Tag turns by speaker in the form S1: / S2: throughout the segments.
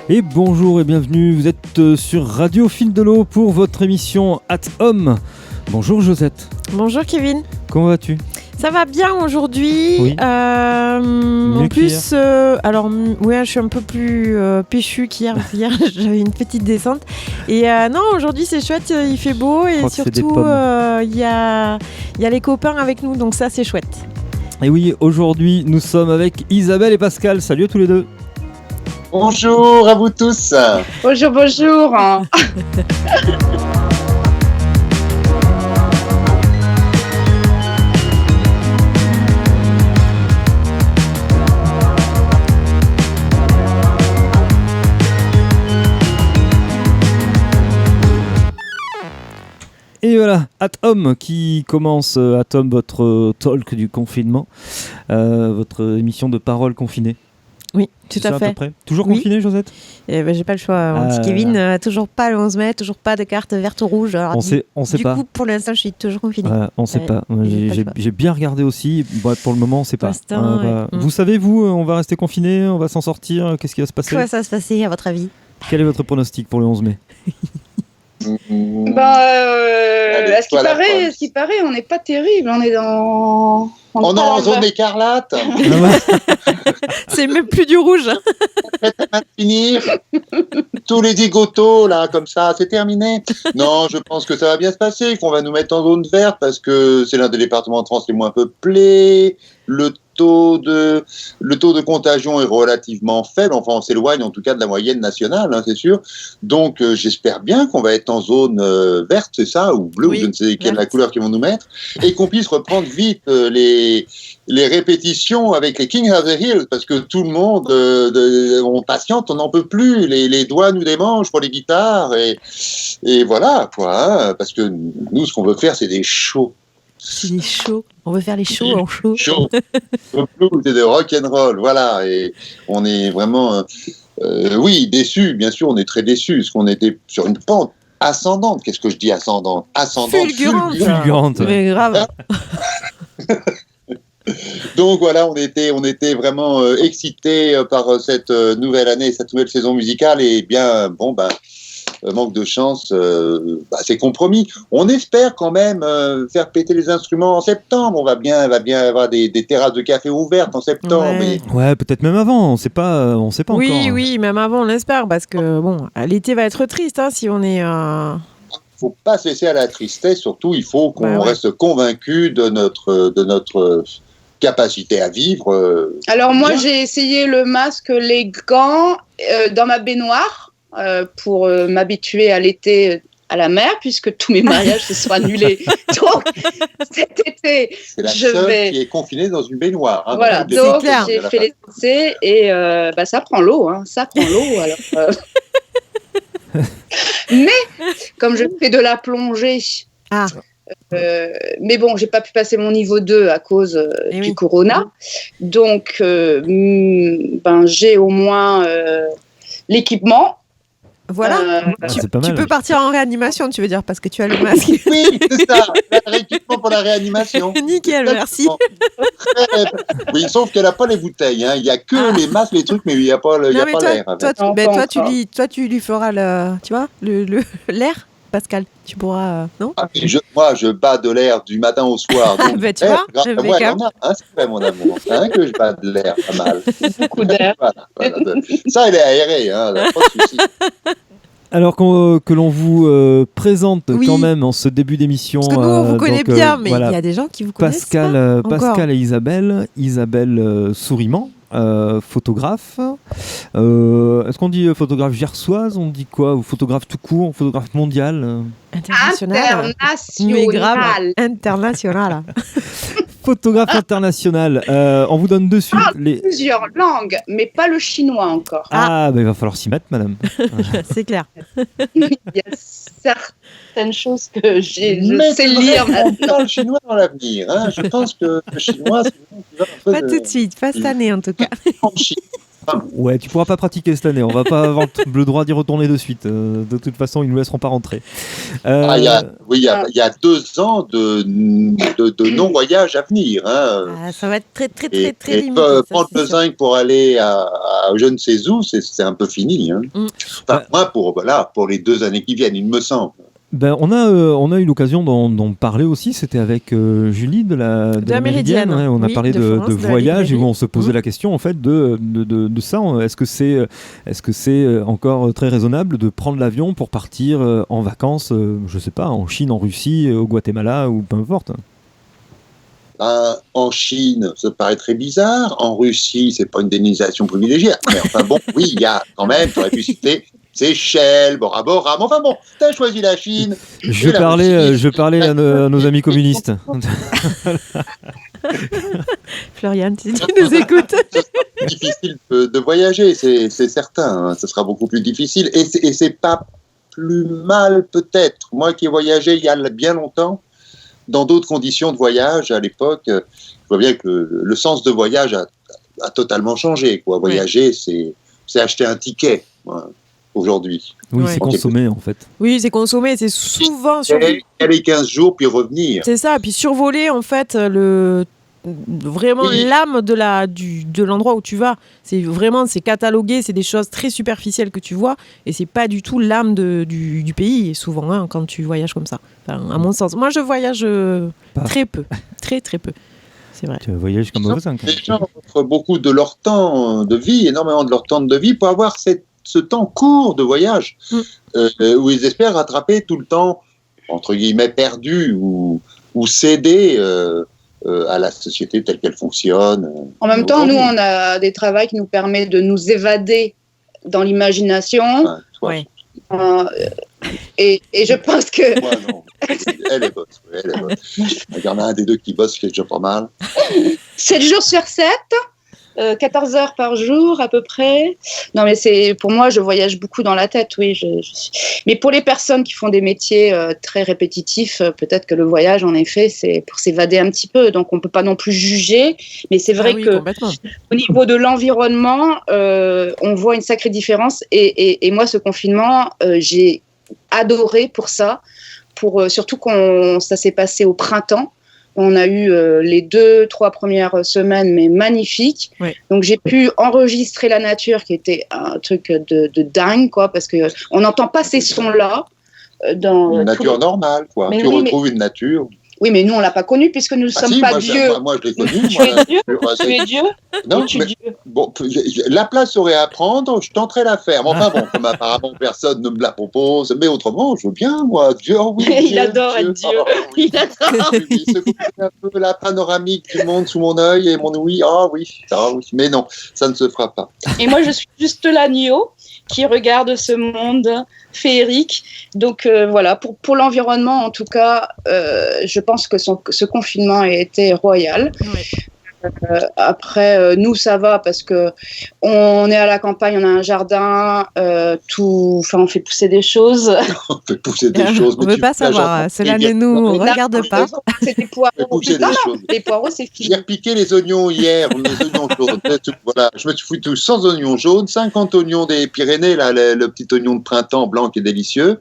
S1: Et bonjour et bienvenue, vous êtes sur Radio Fil de l'eau pour votre émission At Home. Bonjour Josette.
S2: Bonjour Kevin.
S1: Comment vas-tu ?
S2: Ça va bien aujourd'hui.
S1: Oui.
S2: En plus, je suis un peu plus péchue qu'hier. Hier, j'avais une petite descente. Et non, aujourd'hui c'est chouette, il fait beau et surtout il y a les copains avec nous, donc ça c'est chouette.
S1: Et oui, aujourd'hui nous sommes avec Isabelle et Pascal. Salut à tous les deux.
S3: Bonjour à vous tous.
S4: Bonjour.
S1: Et voilà, At Home qui commence. At Home, votre talk du confinement, votre émission de parole confinée.
S2: Oui, tout à fait.
S1: À peu près. Toujours confiné, Josette ?
S2: J'ai pas le choix. On dit Kevin, toujours pas le 11 mai, toujours pas de carte verte ou rouge. Alors,
S1: on sait pas.
S2: Du coup, pour l'instant, je suis toujours confinée.
S1: On sait pas. J'ai bien regardé aussi. Bon, pour le moment, on sait pas. Vous savez, on va rester confiné, on va s'en sortir. Qu'est-ce qui va se passer ?
S2: Quoi ça va se passer, à votre avis ?
S1: Quel est votre pronostic pour le 11 mai ?
S4: À ce qui paraît, on n'est pas terrible. On est dans...
S3: On est en zone écarlate.
S2: C'est même plus du rouge.
S3: Finir. Tous les zigotos, là, comme ça, c'est terminé. Non, je pense que ça va bien se passer, qu'on va nous mettre en zone verte parce que c'est l'un des départements de France les moins peuplés. Le taux de contagion est relativement faible. Enfin, on s'éloigne en tout cas de la moyenne nationale, c'est sûr. Donc, j'espère bien qu'on va être en zone verte, c'est ça, ou bleue,
S2: oui,
S3: ou je ne sais quelle la couleur qu'ils vont nous mettre, et qu'on puisse reprendre vite les répétitions avec les King of the Hill, parce que tout le monde, on patiente, on n'en peut plus. Les doigts nous démangent pour les guitares, et voilà, quoi. Parce que nous, ce qu'on veut faire, c'est des shows.
S2: C'est des shows. On veut faire les shows en show.
S3: Show de blues et de rock'n'roll, voilà. Et on est vraiment, déçus. Bien sûr, on est très déçus, parce qu'on était sur une pente ascendante. Qu'est-ce que je dis ascendante ?
S2: Fulgurante. Mais grave.
S3: Donc voilà, on était vraiment excités par cette nouvelle année, cette nouvelle saison musicale. Et bien, manque de chance, c'est compromis. On espère quand même faire péter les instruments en septembre. On va bien avoir des terrasses de café ouvertes en septembre.
S1: Ouais, peut-être même avant. On sait pas encore.
S2: Oui, même avant, on l'espère, parce que l'été va être triste si on est.
S3: Faut pas se laisser à la tristesse. Surtout, il faut qu'on reste convaincu de notre capacité à vivre.
S4: Alors moi, j'ai essayé le masque, les gants dans ma baignoire. Pour m'habituer à l'été à la mer, puisque tous mes mariages se sont annulés. Donc, cet été,
S3: c'est la seule qui est confinée dans une baignoire.
S4: Voilà, donc j'ai fait les essais et ça prend l'eau. Ça prend l'eau. Alors, mais, comme je fais de la plongée... mais bon, j'ai pas pu passer mon niveau 2 à cause du corona. Donc, j'ai au moins l'équipement.
S2: Voilà, tu peux partir en réanimation, tu veux dire, parce que tu as le masque.
S3: Oui, c'est ça, l'équipement pour la réanimation.
S2: Nickel, merci.
S3: Oui, sauf qu'elle n'a pas les bouteilles, il n'y a que les masques, les trucs, mais il n'y a pas l'air.
S2: Toi, tu lui feras l'air, Pascal, tu pourras, non ?
S3: Moi, je bats de l'air du matin au soir. Donc,
S2: tu vois,
S3: c'est vrai, mon amour, que je bats de l'air pas mal.
S4: Beaucoup d'air.
S3: Voilà. Ça, il est aéré, pas de souci.
S1: Alors que l'on vous présente quand même en ce début d'émission.
S2: Parce que nous, on vous connaît bien, mais il y a des gens qui vous connaissent pas.
S1: Pascal et Isabelle. Isabelle Souriman, photographe. Est-ce qu'on dit photographe gersoise ? On dit quoi ? Ou photographe tout court ? Photographe mondial ?
S2: International. International.
S1: Photographe international. On vous donne de suite
S4: plusieurs langues, mais pas le chinois encore.
S1: Il va falloir s'y mettre, madame.
S2: C'est clair.
S4: Il y a certaines choses que je sais lire maintenant.
S3: Le chinois dans l'avenir. Je pense que le chinois, c'est
S2: pas tout de suite, pas cette année en tout cas.
S1: Ouais, tu pourras pas pratiquer cette année. On va pas avoir le droit d'y retourner de suite. De toute façon, ils nous laisseront pas rentrer.
S3: Il y a 2 ans de non-voyage à venir. Hein.
S2: Ça va être très limité.
S3: Prendre le 5 pour aller à je ne sais où, c'est un peu fini. Hein. Enfin, moi, pour les 2 années qui viennent, il me semble.
S1: On a eu l'occasion d'en parler aussi. C'était avec Julie de la Méridienne. Ouais, on a parlé de voyage et où on se posait la question en fait de ça. Est-ce que c'est encore très raisonnable de prendre l'avion pour partir en vacances, je sais pas, en Chine, en Russie, au Guatemala ou peu importe.
S3: En Chine, ça paraît très bizarre. En Russie, c'est pas une dénomination privilégiée. Mais enfin bon, oui, il y a quand même, tu aurais pu citer Seychelles, Bora Bora. Enfin bon, t'as choisi la Chine.
S1: Je parlais à nos amis communistes.
S2: Florian, tu nous écoutes.
S3: C'est difficile de voyager, c'est certain. Hein. Ce sera beaucoup plus difficile. Et c'est pas plus mal peut-être. Moi qui ai voyagé il y a bien longtemps, dans d'autres conditions de voyage à l'époque, je vois bien que le sens de voyage a totalement changé. Quoi. Voyager, c'est acheter un ticket aujourd'hui.
S1: Oui, c'est consommer en fait.
S2: Oui, c'est consommer, c'est souvent...
S3: Aller 15 jours, puis revenir.
S2: C'est ça, puis survoler en fait l'âme de l'endroit où tu vas. C'est catalogué, c'est des choses très superficielles que tu vois, et c'est pas du tout l'âme du pays, souvent, hein, quand tu voyages comme ça. Enfin, à mon sens. Moi, je voyage très peu. Très, très peu. C'est vrai.
S1: Tu voyages comme un voisin.
S3: Les gens offrent beaucoup de leur temps de vie, énormément de leur temps de vie, pour avoir ce temps court de voyage, où ils espèrent rattraper tout le temps, entre guillemets, perdu ou cédé à la société telle qu'elle fonctionne.
S4: En même temps, nous, on a des travaux qui nous permettent de nous évader dans l'imagination.
S2: Ouais.
S4: Et je pense que...
S3: Moi, non. Elle est bosse. Il y en a un des deux qui bosse, qui est déjà pas mal.
S4: 7 jours sur 7, 14 heures par jour à peu près. Non, mais pour moi, je voyage beaucoup dans la tête, oui. Mais pour les personnes qui font des métiers très répétitifs, peut-être que le voyage, en effet, c'est pour s'évader un petit peu. Donc, on ne peut pas non plus juger. Mais c'est vrai qu'au niveau de l'environnement, on voit une sacrée différence. Et moi, ce confinement, j'ai adoré pour ça. Surtout quand ça s'est passé au printemps. On a eu les 2-3 premières semaines, mais magnifiques. Oui. Donc, j'ai pu enregistrer la nature, qui était un truc de dingue, quoi, parce qu'on n'entend pas ces sons-là.
S3: Une nature normale, quoi. Tu retrouves une nature.
S4: Oui, mais nous, on ne l'a pas connu, puisque nous ne sommes pas Dieu.
S3: Moi, je l'ai connu.
S4: Tu es Dieu. Tu es Dieu.
S3: Non, Dieu. Bon, la place aurait à prendre, je tenterais la faire. Mais enfin bon, comme apparemment personne ne me la propose, mais autrement, je veux bien, moi. Dieu, oh oui.
S4: Il adore être Dieu. Il adore.
S3: Oui, c'est un peu la panoramique du monde sous mon œil et mon oui. Oui. Mais non, ça ne se fera pas.
S4: Et moi, je suis juste l'agneau qui regarde ce monde féerique. Donc voilà, pour l'environnement, en tout cas, je pense que ce confinement a été royal. Oui. Après, nous, ça va parce que on est à la campagne, on a un jardin, on fait pousser des choses.
S3: On fait pousser des choses.
S2: On ne veut pas savoir, cela ne nous regarde pas.
S4: C'est des poireaux. Les poireaux, c'est fini.
S3: J'ai repiqué les oignons hier, les oignons jaunes. Voilà, je me suis foutu sans oignons jaunes, 50 oignons des Pyrénées, là, le petit oignon de printemps blanc qui est délicieux.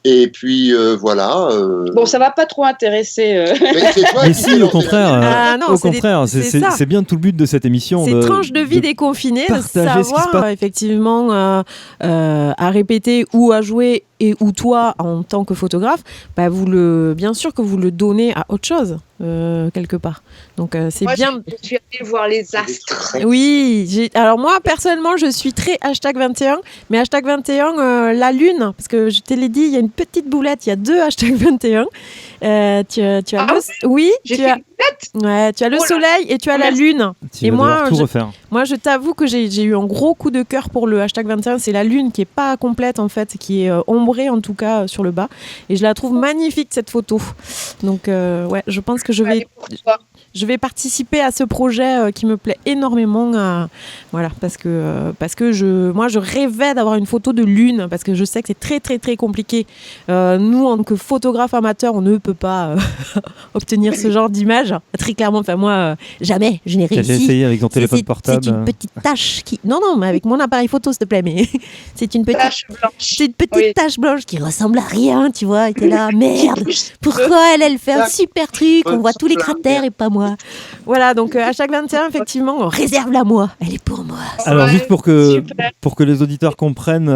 S3: Et puis voilà.
S4: Bon, ça va pas trop intéresser.
S1: Mais si, au contraire. Au contraire, c'est bien tout le but de cette émission.
S2: C'est tranche de vie déconfinée, de savoir effectivement à répéter ou à jouer et ou toi en tant que photographe, bien sûr que vous le donnez à autre chose quelque part. Donc c'est bien.
S4: Je suis allée voir les astres.
S2: Oui, alors moi personnellement je suis très #21, mais #21 la lune, parce que je te l'ai dit, il y a une petite boulette, il y a 2 #21. Tu as oui, tu as le soleil et tu as la lune.
S1: Et moi
S2: je t'avoue que j'ai eu un gros coup de cœur pour le #21, c'est la lune qui est pas complète en fait, qui est ombrée en tout cas sur le bas, et je la trouve magnifique cette photo. Donc je pense que je vais participer à ce projet qui me plaît énormément, parce que moi je rêvais d'avoir une photo de lune, parce que je sais que c'est très très très compliqué. Nous en tant que photographe amateur, on ne peut peux pas obtenir ce genre d'image. Très clairement, moi, jamais, je n'ai réussi.
S1: J'ai essayé avec ton téléphone portable.
S2: C'est une petite tache qui... Non, mais avec mon appareil photo, s'il te plaît, mais c'est une petite tache blanche. C'est une petite tache blanche qui ressemble à rien, tu vois. Et t'es là, merde, pourquoi elle fait un super truc, on voit tous les cratères et pas moi. Voilà, donc hashtag 21, effectivement, réserve-la moi, elle est pour moi.
S1: Alors, juste pour que les auditeurs comprennent,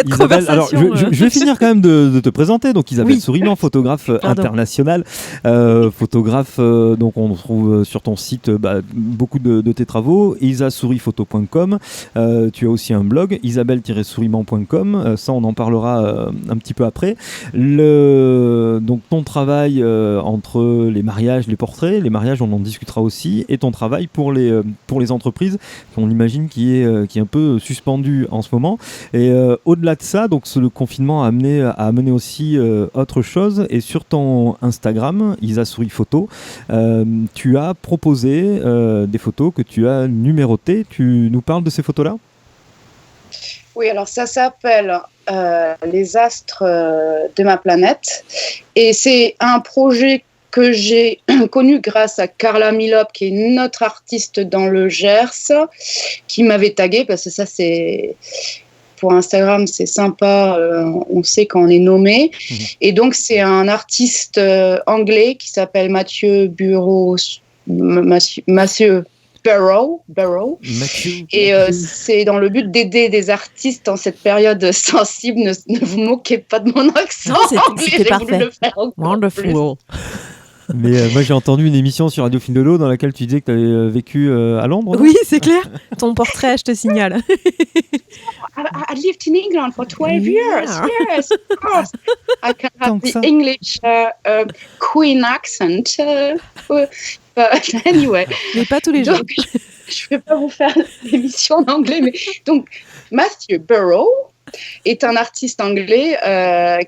S1: Isabelle, alors je vais finir quand même de te présenter. Donc Isabelle Souriman, photographe internationale, photographe, donc on trouve sur ton site beaucoup de tes travaux, isasouriphoto.com. Tu as aussi un blog, isabelle-souriman.com. Ça, on en parlera un petit peu après. Donc ton travail entre les mariages, les portraits, les mariages, on en discutera aussi, et ton travail pour les entreprises, qu'on imagine qui est un peu suspendu en ce moment. Et au-delà de ça, donc le confinement a amené aussi autre chose. Et sur ton Instagram, Isa Souris Photo, tu as proposé des photos que tu as numérotées. Tu nous parles de ces photos-là ?
S4: Oui, alors ça s'appelle Les astres de ma planète. Et c'est un projet que j'ai connu grâce à Carla Milop, qui est une autre artiste dans le Gers, qui m'avait taguée, parce que ça, c'est... Pour Instagram, c'est sympa, on sait quand on est nommé. Et donc, c'est un artiste anglais qui s'appelle Mathieu Barrow. Et c'est dans le but d'aider des artistes en cette période sensible. Ne vous moquez pas de mon accent anglais.
S2: C'était parfait. Wonderful.
S1: Mais moi j'ai entendu une émission sur Radio Fil de l'eau dans laquelle tu disais que tu avais vécu à Londres.
S2: Oui, c'est clair. Ton portrait, je te signale.
S4: I lived in England for 12 years. Yes, of course. I can have the English Queen accent. But anyway.
S2: Mais pas tous les jours.
S4: Je ne vais pas vous faire l'émission en anglais, mais donc Matthew Barrow est un artiste anglais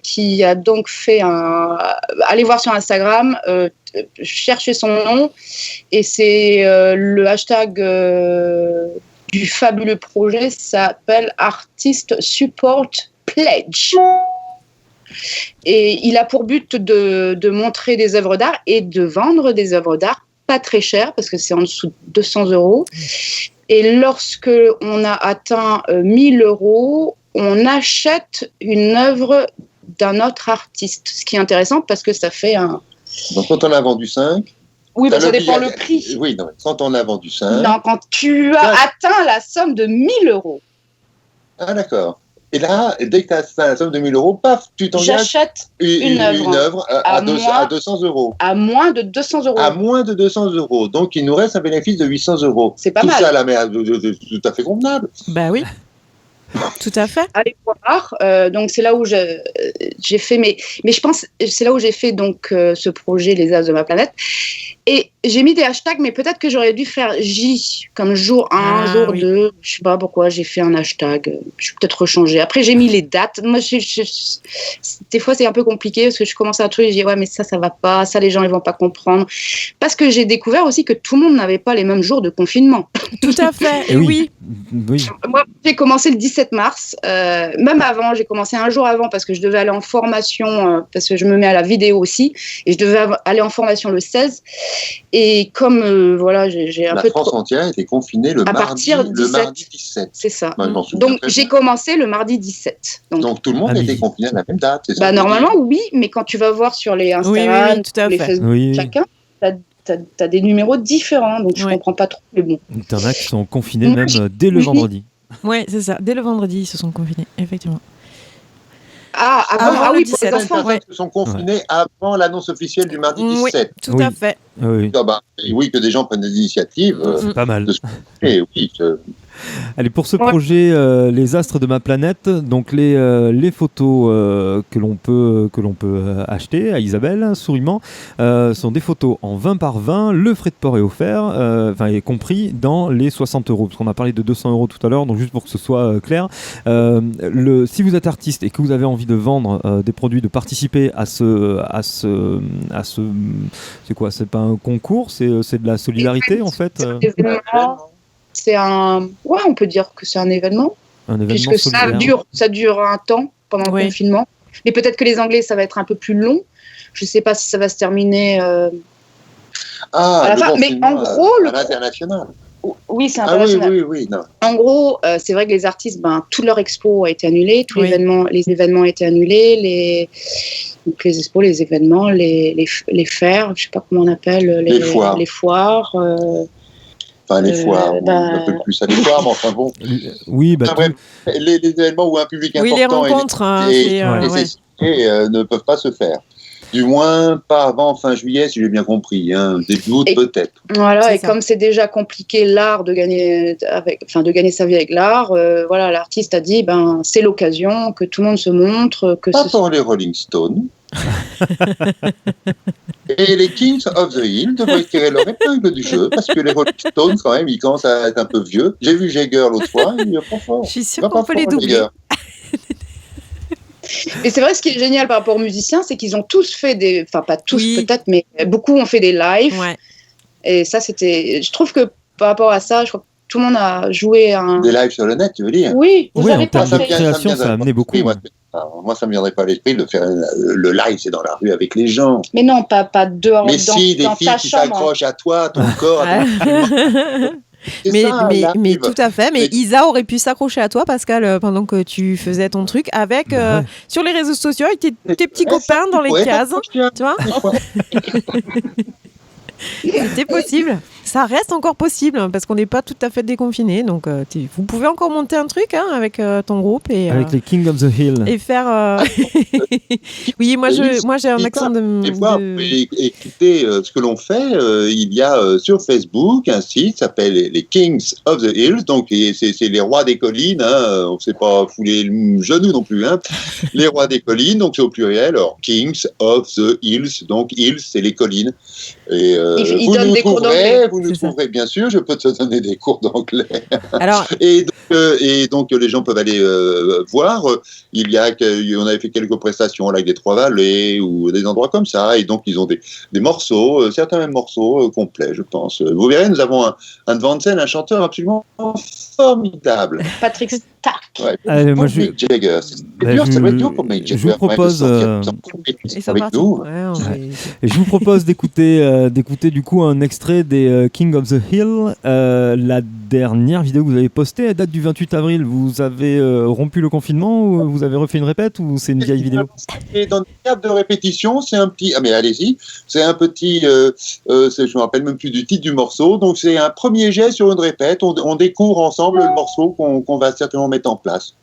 S4: qui a donc fait allez voir sur Instagram, cherchez son nom, et c'est le hashtag du fabuleux projet s'appelle Artist Support Pledge. Et il a pour but de montrer des œuvres d'art et de vendre des œuvres d'art pas très chères, parce que c'est en dessous de 200 €. Et lorsque on a atteint 1000 €, on achète une œuvre d'un autre artiste. Ce qui est intéressant parce que ça fait un...
S3: Donc quand on a vendu 5...
S4: Oui, ça dépend le prix.
S3: Oui, non, quand on a vendu 5...
S4: Non, quand tu as atteint la somme de 1000 €.
S3: Ah, d'accord. Et là, dès que tu as atteint la somme de 1000 €, paf, tu t'engages.
S4: J'achète une œuvre
S3: à 200 €.
S4: À moins de 200 €.
S3: À moins de 200 €. Donc, il nous reste un bénéfice de 800 €.
S4: C'est pas mal.
S3: Tout ça, la merde, tout à fait convenable.
S2: Bah oui. Tout à fait.
S4: Allez voir. Donc c'est là où j'ai fait mais je pense c'est là où j'ai fait donc ce projet Les As de ma planète. Et j'ai mis des hashtags, mais peut-être que j'aurais dû faire J comme jour 1, jour 2. Je sais pas pourquoi j'ai fait un hashtag. Je vais peut-être rechanger. Après j'ai mis les dates. Moi des fois c'est un peu compliqué parce que je commence un truc et je dis ouais mais ça va pas, ça les gens ils vont pas comprendre. Parce que j'ai découvert aussi que tout le monde n'avait pas les mêmes jours de confinement.
S2: Tout à fait. Et oui.
S4: Moi j'ai commencé le 17 mars. Même avant, j'ai commencé un jour avant parce que je devais aller en formation, parce que je me mets à la vidéo aussi, et je devais aller en formation le 16. Et comme voilà, j'ai un peu...
S3: La France entière était confinée le mardi 17.
S4: C'est ça. Donc j'ai commencé le mardi 17.
S3: Donc tout le monde était confiné à la même date. C'est
S4: ça, normalement oui, mais quand tu vas voir sur les Instagram, les Facebook, chacun, t'as des numéros différents, donc je comprends pas trop. Mais bon.
S1: T'en as qui sont confinés même dès le vendredi.
S2: Ouais, c'est ça. Dès le vendredi, ils se sont confinés, effectivement.
S4: Avant
S3: le 17. Les enfants se sont confinés avant l'annonce officielle du mardi 17.
S2: Oui, tout à fait.
S3: Oui, que des gens prennent des initiatives.
S1: C'est pas mal.
S3: Oui,
S1: Allez, pour ce projet, les astres de ma planète, donc les photos que l'on peut acheter à Isabelle Souriman sont des photos en 20 par 20. Le frais de port est offert, est compris dans les 60 €. Parce qu'on a parlé de 200 € tout à l'heure, donc juste pour que ce soit clair. Si vous êtes artiste et que vous avez envie de vendre des produits, de participer à ce c'est quoi? C'est pas un concours, c'est de la solidarité en fait.
S4: C'est on peut dire que c'est un événement.
S1: Un événement
S4: puisque ça dure un temps pendant le confinement. Mais peut-être que les Anglais, ça va être un peu plus long. Je ne sais pas si ça va se terminer à la fin. Mais en gros,
S3: à l'international.
S4: Oui, c'est international.
S3: Oui, non.
S4: En gros, c'est vrai que les artistes, toute leur expo a été annulée, les événements ont été annulés, donc les expos, les événements, les fairs, je sais pas comment on appelle, les foires.
S3: Les foires, on appelle plus ça les foires, mais enfin bon.
S1: Oui,
S3: les événements où un public important
S2: les rencontres
S3: ne peuvent pas se faire. Du moins, pas avant fin juillet, si j'ai bien compris. Début août, peut-être.
S4: Voilà, comme c'est déjà compliqué l'art de gagner sa vie avec l'art, l'artiste a dit, c'est l'occasion que tout le monde se montre.
S3: Pas pour les Rolling Stones. Et les Kings of the Hill devraient tirer leur épingle du jeu, parce que les Rolling Stones, quand même, ils commencent à être un peu vieux. J'ai vu Jagger l'autre fois, il est pas fort.
S2: Je suis sûre qu'on peut les doubler.
S4: Et c'est vrai, ce qui est génial par rapport aux musiciens, c'est qu'ils ont tous fait pas tous peut-être, mais beaucoup ont fait des lives. Ouais. Et ça, je trouve que par rapport à ça, je crois que tout le monde a joué
S3: des lives sur le net, tu veux dire?
S4: Oui,
S1: en termes de création, ça a amené beaucoup.
S3: Moi, ça ne me viendrait pas à l'esprit de faire le live, c'est dans la rue avec les gens.
S4: Mais non, pas dehors.
S3: Mais si, des filles qui s'accrochent à toi, ton corps.
S2: Mais tout à fait. Mais Isa aurait pu s'accrocher à toi, Pascal, pendant que tu faisais ton truc avec sur les réseaux sociaux avec tes petits copains dans les cases. Tu vois? C'était possible. Ça reste encore possible parce qu'on n'est pas tout à fait déconfiné. Donc, vous pouvez encore monter un truc avec ton groupe
S1: avec les King of the Hill
S2: et faire. Oui, moi j'ai un accent de.
S3: Des fois, vous pouvez écouter ce que l'on fait. Il y a sur Facebook un site qui s'appelle les Kings of the Hills. Donc, c'est les rois des collines. On ne s'est pas foulé le genou non plus. Les rois des collines. Donc, c'est au pluriel. Alors, Kings of the Hills. Donc, Hills, c'est les collines. Et vous nous trouverez, bien sûr, je peux te donner des cours d'anglais. Alors... et donc, les gens peuvent aller voir. On avait fait quelques prestations là, avec des Trois-Vallées ou des endroits comme ça. Et donc, ils ont des morceaux, certains même morceaux complets, je pense. Vous verrez, nous avons un devant de scène, un chanteur absolument formidable.
S4: Patrick Stark.
S3: Ouais, Jagger.
S1: Je vous propose... Je vous propose d'écouter du coup un extrait des King of the Hill. La dernière vidéo que vous avez postée, elle date du 28 avril. Vous avez rompu le confinement ou vous avez refait une répète ou c'est une vieille vidéo?
S3: Et dans le cadre de répétition, c'est un petit... Ah mais allez-y. C'est un petit... je me rappelle même plus du titre du morceau. Donc c'est un premier jet sur une répète. On découvre ensemble le morceau qu'on va certainement mettre en place.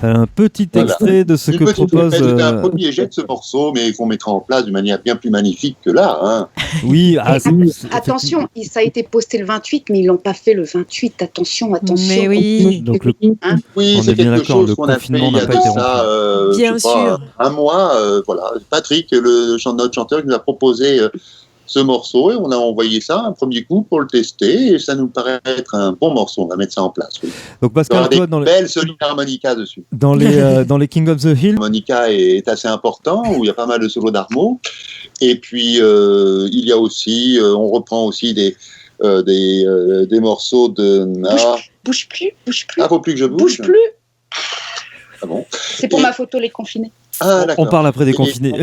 S1: Un petit extrait de ce que propose...
S3: C'était un premier jet de ce morceau, mais qu'on mettra en place d'une manière bien plus magnifique que là.
S1: Oui,
S4: attention, ça a été posté le 28, mais ils l'ont pas fait le 28. Attention.
S2: Mais oui.
S1: Donc
S3: oui, c'est quelque chose qu'on a fait il y a ça,
S2: bien sûr.
S3: Un mois. Voilà, Patrick, notre chanteur, qui nous a proposé ce morceau et on a envoyé ça un premier coup pour le tester et ça nous paraît être un bon morceau. On va mettre ça en place. Oui.
S1: Donc Pascal,
S3: il y aura des belles solides harmonicas dessus.
S1: Dans les King of the Hill,
S3: l'harmonica est assez important où il y a pas mal de solos d'harmo. Et puis il y a aussi, on reprend aussi des morceaux de.
S4: Bouge plus.
S3: Ah, faut plus que je bouge.
S4: Bouge plus.
S3: Ah bon.
S4: C'est pour ma photo les confinés.
S1: On parle après des confinés.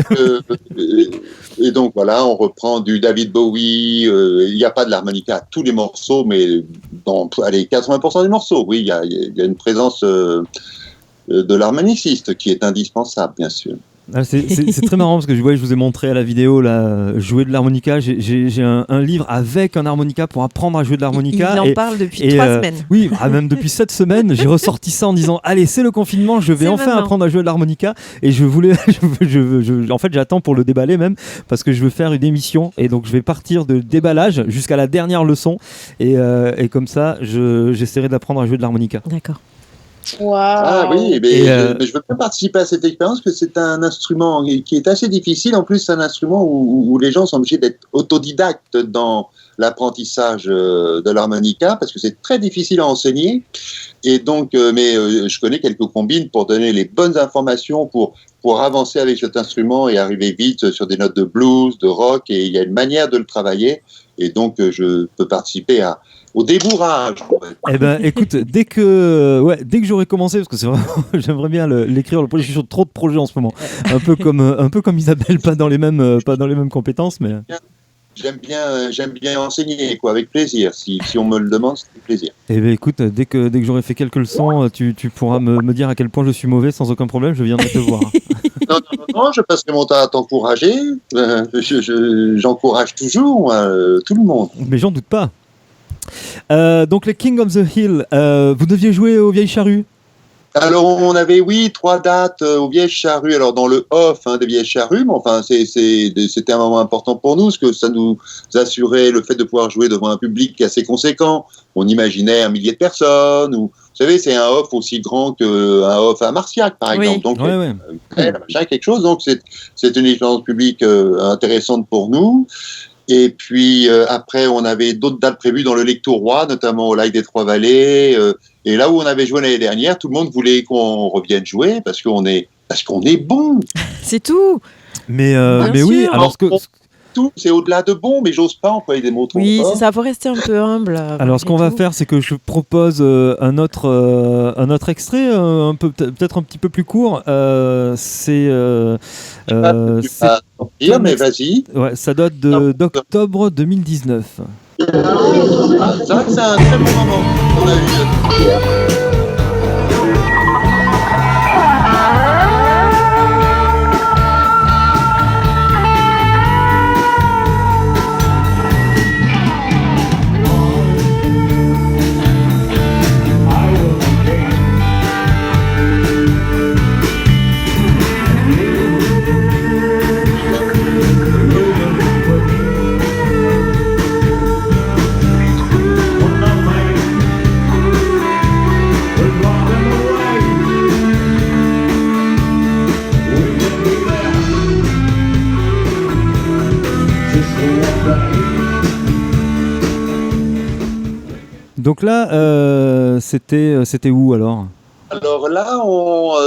S3: Et donc voilà, on reprend du David Bowie. Il n'y a pas de l'harmonica à tous les morceaux, mais dans 80% des morceaux, oui, il y a une présence de l'harmoniciste qui est indispensable, bien sûr.
S1: Ah, c'est très marrant parce que je vous ai montré à la vidéo là, jouer de l'harmonica. J'ai un livre avec un harmonica pour apprendre à jouer de l'harmonica.
S2: Il en parle depuis 3 semaines.
S1: Oui, même depuis 7 semaines. J'ai ressorti ça en disant allez, c'est le confinement, je vais enfin apprendre à jouer de l'harmonica. Et je voulais, en fait, j'attends pour le déballer même parce que je veux faire une émission et donc je vais partir de déballage jusqu'à la dernière leçon et comme ça, j'essaierai d'apprendre à jouer de l'harmonica.
S2: D'accord.
S4: Wow.
S3: Ah oui, mais je veux pas participer à cette expérience parce que c'est un instrument qui est assez difficile. En plus, c'est un instrument où les gens sont obligés d'être autodidactes dans l'apprentissage de l'harmonica parce que c'est très difficile à enseigner. Et donc, je connais quelques combines pour donner les bonnes informations pour avancer avec cet instrument et arriver vite sur des notes de blues, de rock. Et il y a une manière de le travailler. Et donc, je peux participer au débourrage.
S1: Eh ben, écoute, dès que j'aurai commencé, parce que c'est vraiment, j'aimerais bien l'écrire. Le projet, je suis sur trop de projets en ce moment, un peu comme Isabelle, pas dans les mêmes compétences, mais.
S3: J'aime bien enseigner, avec plaisir. Si on me le demande, c'est avec plaisir.
S1: Eh ben, écoute, dès que j'aurai fait quelques leçons, tu pourras me dire à quel point je suis mauvais sans aucun problème. Je viendrai te voir.
S3: Non, je passerai mon temps à t'encourager. J'encourage toujours tout le monde.
S1: Mais j'en doute pas. Donc les King of the Hill, vous deviez jouer aux Vieilles Charrues.
S3: Alors on avait 3 dates aux Vieilles Charrues, alors dans le off des Vieilles Charrues, mais enfin c'était un moment important pour nous parce que ça nous assurait le fait de pouvoir jouer devant un public assez conséquent. On imaginait 1 millier de personnes, ou vous savez c'est un off aussi grand qu'un off à Marciac par exemple, donc quelque chose, donc c'est une expérience publique intéressante pour nous. Et puis après, on avait d'autres dates prévues dans le Lectouroi, notamment au Lac des Trois-Vallées. Et là où on avait joué l'année dernière, tout le monde voulait qu'on revienne jouer parce qu'on est bon.
S2: C'est tout.
S1: Mais oui, alors
S3: tout, c'est au-delà de bon, mais j'ose pas employer des mots trop forts.
S2: Oui, c'est ça, faut rester un peu humble.
S1: Alors ce qu'on va faire, c'est que je propose un autre extrait, peut-être un petit peu plus court.
S3: Mais vas-y.
S1: Ouais, ça date d'octobre 2019.
S3: C'est vrai que c'est un très bon moment qu'on a eu.
S1: Donc là, c'était où alors ?
S3: Alors là,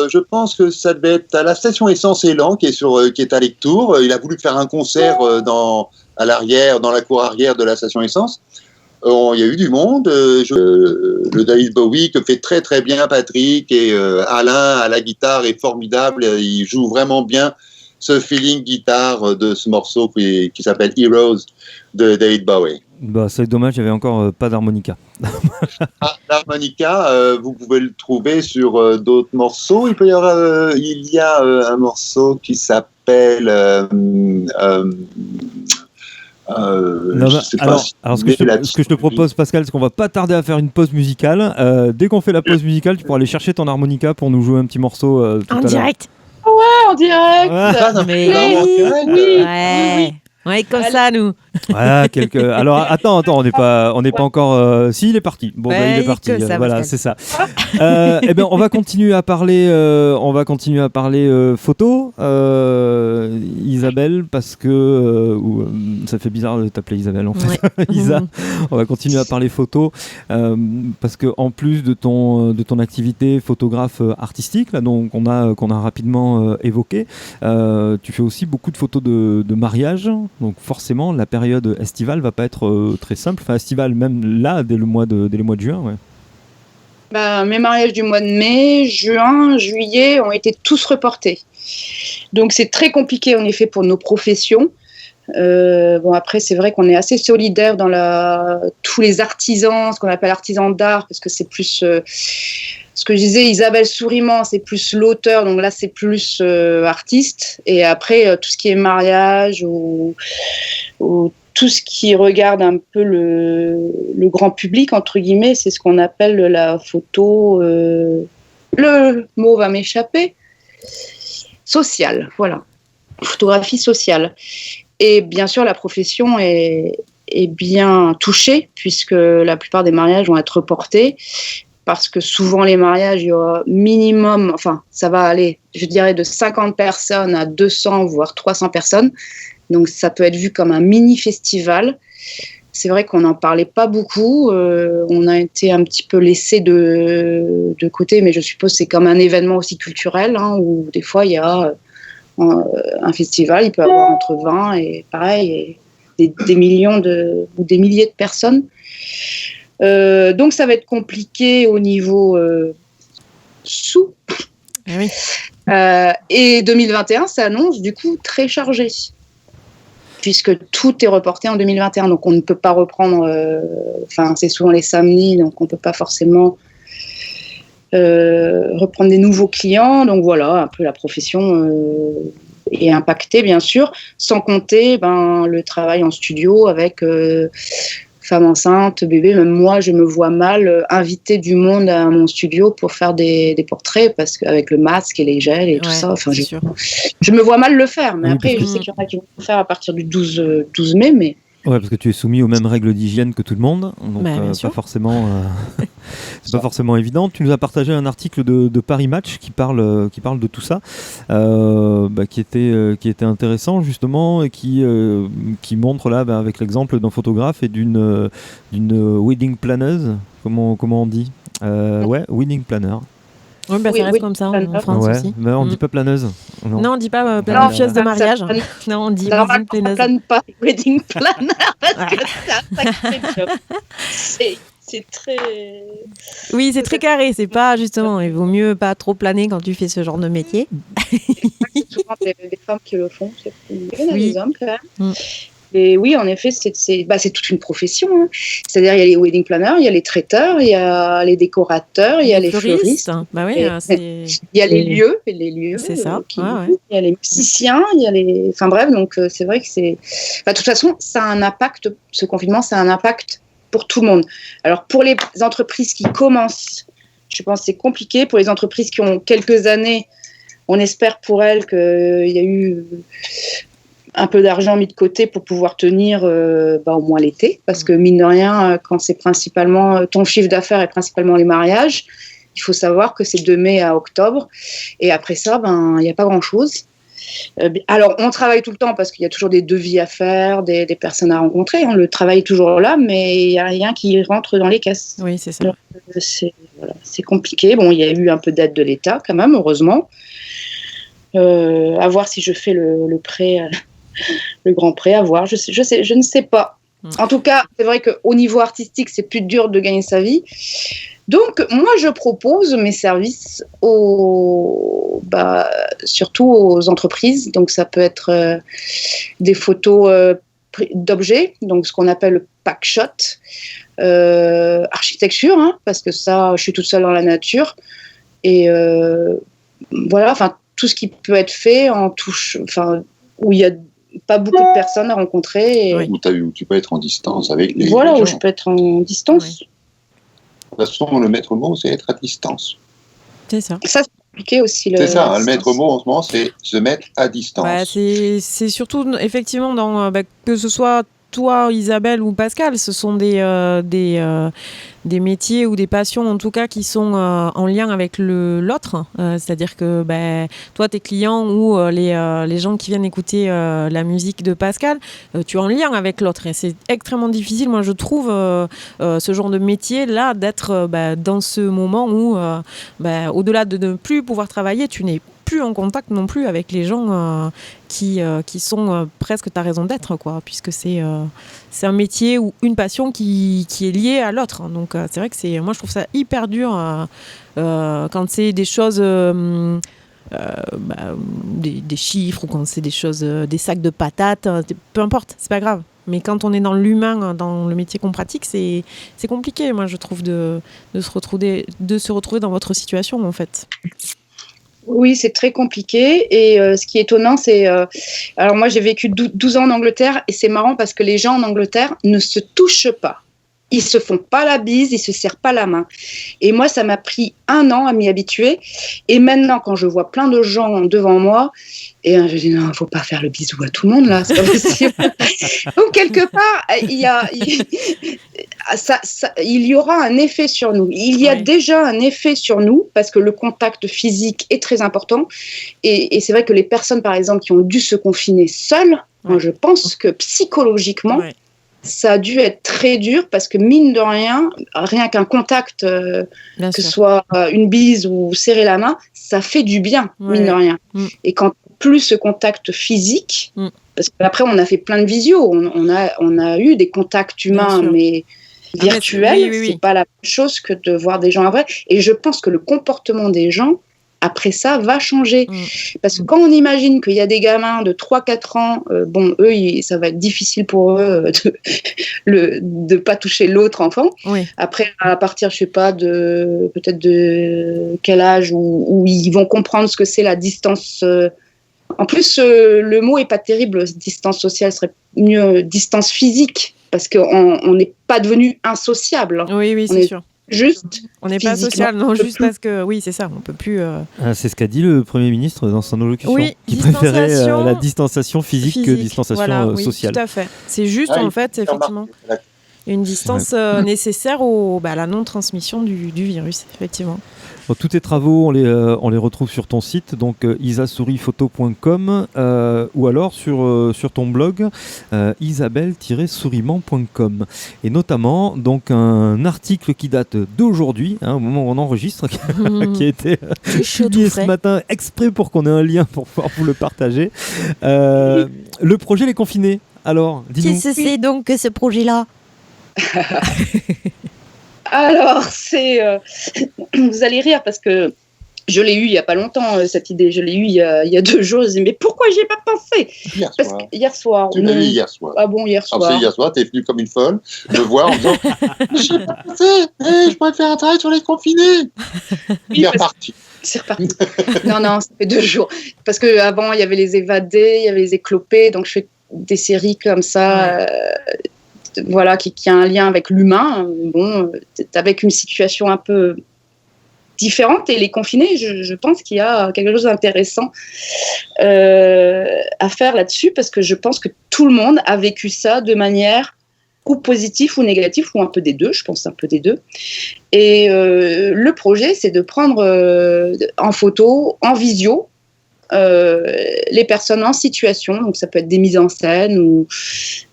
S3: je pense que ça devait être à la station Essence Élan qui est à Lectoure. Il a voulu faire un concert à l'arrière, dans la cour arrière de la station Essence. Il y a eu du monde. Le David Bowie que fait très très bien Patrick, et Alain à la guitare est formidable. Il joue vraiment bien ce feeling guitare de ce morceau qui s'appelle Heroes de David Bowie.
S1: Bah, c'est dommage, il n'y avait encore pas d'harmonica.
S3: L'harmonica, vous pouvez le trouver sur d'autres morceaux. Il y a un morceau qui s'appelle...
S1: Alors ce que je te propose, Pascal, c'est qu'on va pas tarder à faire une pause musicale. Dès qu'on fait la pause musicale, tu pourras aller chercher ton harmonica pour nous jouer un petit morceau
S2: en direct.
S4: Ouais, en direct.
S2: Oui. Ouais, comme ça, nous.
S1: Voilà, Alors, attends, on n'est pas encore. Si, il est parti. Bon, il est parti. Voilà, c'est ça. Eh bien, on va continuer à parler. Photo, Isabelle, parce que ça fait bizarre de t'appeler Isabelle en fait. Ouais. Isa, on va continuer à parler photo parce que en plus de ton activité photographe artistique, là, donc qu'on a rapidement évoqué, tu fais aussi beaucoup de photos de mariage. Donc forcément, la période estivale va pas être très simple. Enfin, estivale même là, dès le mois de juin. Ouais.
S4: Mes mariages du mois de mai, juin, juillet ont été tous reportés. Donc c'est très compliqué en effet pour nos professions. Après c'est vrai qu'on est assez solidaires dans tous les artisans, ce qu'on appelle artisans d'art, parce que c'est plus ce que je disais, Isabelle Souriman, c'est plus l'auteur, donc là c'est plus artiste. Et après tout ce qui est mariage ou tout ce qui regarde un peu le grand public, entre guillemets, c'est ce qu'on appelle la photo, le mot va m'échapper, sociale, voilà, photographie sociale. Et bien sûr, la profession est bien touchée, puisque la plupart des mariages vont être reportés, parce que souvent les mariages, il y aura minimum, enfin ça va aller, je dirais de 50 personnes à 200, voire 300 personnes. Donc ça peut être vu comme un mini-festival. C'est vrai qu'on n'en parlait pas beaucoup. On a été un petit peu laissé de côté, mais je suppose que c'est comme un événement aussi culturel, où des fois il y a un festival, il peut y avoir entre 20 et pareil, et des millions ou des milliers de personnes. Donc ça va être compliqué au niveau sous.
S2: Oui.
S4: Et 2021 s'annonce du coup très chargé, puisque tout est reporté en 2021, donc on ne peut pas reprendre, c'est souvent les samedis, donc on ne peut pas forcément reprendre des nouveaux clients, donc voilà, un peu la profession est impactée, bien sûr, sans compter le travail en studio avec femme enceinte, bébé. Même moi, je me vois mal inviter du monde à mon studio pour faire des portraits, parce qu'avec le masque et les gels et tout ça, je me vois mal le faire. Mais après, je sais qu'il y en a qui vont le faire à partir du 12 mai, mais...
S1: Ouais, parce que tu es soumis aux mêmes règles d'hygiène que tout le monde, donc c'est pas forcément évident. Tu nous as partagé un article de Paris Match qui parle de tout ça, qui était intéressant justement, et qui montre là, avec l'exemple d'un photographe et d'une wedding planeuse, comment on dit, wedding planner.
S2: Oui, ça reste comme ça en France aussi.
S1: Mais on dit pas planeuse.
S2: Non, on dit pas planificheuse de mariage. Non, on dit wedding planeuse.
S4: On plane pas wedding planner parce que c'est un sacré job. C'est très...
S2: Oui, c'est très carré. C'est pas justement. Il vaut mieux pas trop planer quand tu fais ce genre de métier.
S4: C'est souvent des femmes qui le font. Il y en a des hommes quand même. Et oui, en effet, c'est toute une profession. C'est-à-dire, il y a les wedding planners, il y a les traiteurs, il y a les décorateurs, il y a les fleuristes.
S2: Il
S4: y a les lieux.
S2: C'est ça.
S4: Il y a les musiciens, il y a les... Enfin bref, donc c'est vrai que c'est... de toute façon, ça a un impact, ce confinement, ça a un impact pour tout le monde. Alors, pour les entreprises qui commencent, je pense que c'est compliqué. Pour les entreprises qui ont quelques années, on espère pour elles qu'il y a eu... un peu d'argent mis de côté pour pouvoir tenir au moins l'été, parce que mine de rien, quand c'est principalement ton chiffre d'affaires et principalement les mariages, il faut savoir que c'est de mai à octobre, et après ça, il n'y a pas grand-chose. Alors, on travaille tout le temps parce qu'il y a toujours des devis à faire, des personnes à rencontrer, le travail est toujours là, mais il n'y a rien qui rentre dans les caisses.
S2: Oui, c'est ça.
S4: Donc, c'est compliqué. Bon, il y a eu un peu d'aide de l'État quand même, heureusement. À voir si je fais le prêt... le grand prêt à voir, je ne sais pas. En tout cas, c'est vrai qu'au niveau artistique, c'est plus dur de gagner sa vie. Donc, moi, je propose mes services surtout aux entreprises. Donc, ça peut être des photos d'objets, donc ce qu'on appelle le pack shot, architecture, parce que ça, je suis toute seule dans la nature. Et tout ce qui peut être fait en touche, où il y a pas beaucoup de personnes à rencontrer.
S3: Où tu peux être en distance avec les gens.
S4: Où je peux être en distance.
S3: De toute façon, le maître mot, c'est être à distance.
S2: C'est ça.
S4: Ça, c'est compliqué aussi.
S3: C'est ça, le maître mot en ce moment, c'est se mettre à distance.
S2: C'est surtout, effectivement, que ce soit toi, Isabelle ou Pascal, ce sont des métiers ou des passions en tout cas qui sont en lien avec l'autre, c'est-à-dire que toi tes clients ou les gens qui viennent écouter la musique de Pascal, tu es en lien avec l'autre, et c'est extrêmement difficile, moi je trouve, ce genre de métier là, d'être dans ce moment où au-delà de ne plus pouvoir travailler, tu n'es plus plus en contact non plus avec les gens qui sont presque ta raison d'être, quoi, puisque c'est un métier ou une passion qui est liée à l'autre. Donc c'est vrai que moi je trouve ça hyper dur quand c'est des choses, des chiffres, ou quand c'est des choses, des sacs de patates, peu importe, c'est pas grave. Mais quand on est dans l'humain, dans le métier qu'on pratique, c'est compliqué, moi, je trouve, de se retrouver dans votre situation, en fait.
S4: Oui, c'est très compliqué. Et ce qui est étonnant, c'est... alors moi, j'ai vécu 12 ans en Angleterre, et c'est marrant parce que les gens en Angleterre ne se touchent pas. Ils se font pas la bise, ils se serrent pas la main. Et moi, ça m'a pris 1 an à m'y habituer. Et maintenant, quand je vois plein de gens devant moi, et je dis non, faut pas faire le bisou à tout le monde là, c'est pas possible. Donc quelque part, il y aura un effet sur nous. Il y a déjà un effet sur nous parce que le contact physique est très important. Et c'est vrai que les personnes, par exemple, qui ont dû se confiner seules, moi, je pense que psychologiquement. Ça a dû être très dur parce que mine de rien qu'un contact, que ce soit une bise ou serrer la main, ça fait du bien, mine de rien. Et quand plus ce contact physique, parce qu'après on a fait plein de visios, on a eu des contacts humains, mais virtuels, c'est pas la même chose que de voir des gens en vrai. Et je pense que le comportement des gens, après ça, va changer. Parce que quand on imagine qu'il y a des gamins de 3-4 ans, eux, ça va être difficile pour eux de pas toucher l'autre enfant. Après, à partir, je sais pas, peut-être de quel âge où ils vont comprendre ce que c'est la distance. En plus, le mot est pas terrible, distance sociale, serait mieux distance physique, parce qu'on n'est pas devenu insociable.
S2: Oui, c'est sûr.
S4: Juste,
S2: on n'est pas social, non, juste parce que oui, c'est ça, on peut plus.
S1: C'est ce qu'a dit le Premier ministre dans son allocution, qui préférait la distanciation physique que distanciation sociale.
S2: Oui, tout à fait. C'est juste en fait, effectivement, une distance nécessaire à la non-transmission du virus, effectivement.
S1: Bon, tous tes travaux, on les retrouve sur ton site, donc isasouriphoto.com, ou alors sur ton blog isabelle-souriment.com. Et notamment, donc, un article qui date d'aujourd'hui, au moment où on enregistre, qui a été publié ce matin, exprès pour qu'on ait un lien pour pouvoir vous le partager. Le projet Les Confinés. Alors, dis-nous.
S2: Qu'est-ce que c'est donc que ce projet-là?
S4: Alors, vous allez rire parce que je l'ai eu il n'y a pas longtemps, cette idée. Je l'ai eu il y a 2 jours. Je me dis, mais pourquoi j'y ai pas pensé? Hier soir.
S3: Tu l'as eu hier soir.
S4: Ah bon, hier soir.
S3: Hier soir, tu es venue comme une folle me voir en disant, j'y ai pas pensé, je pourrais faire un travail sur les confinés. Il est reparti.
S4: C'est reparti. Non, ça fait 2 jours. Parce qu'avant, il y avait les évadés, il y avait les éclopés. Donc, je fais des séries comme ça. Qui a un lien avec l'humain, avec une situation un peu différente. Et Les Confinés, je pense qu'il y a quelque chose d'intéressant à faire là-dessus, parce que je pense que tout le monde a vécu ça de manière ou positive ou négative, ou un peu des deux, je pense un peu des deux. Et le projet, c'est de prendre en photo, en visio, les personnes en situation, donc ça peut être des mises en scène,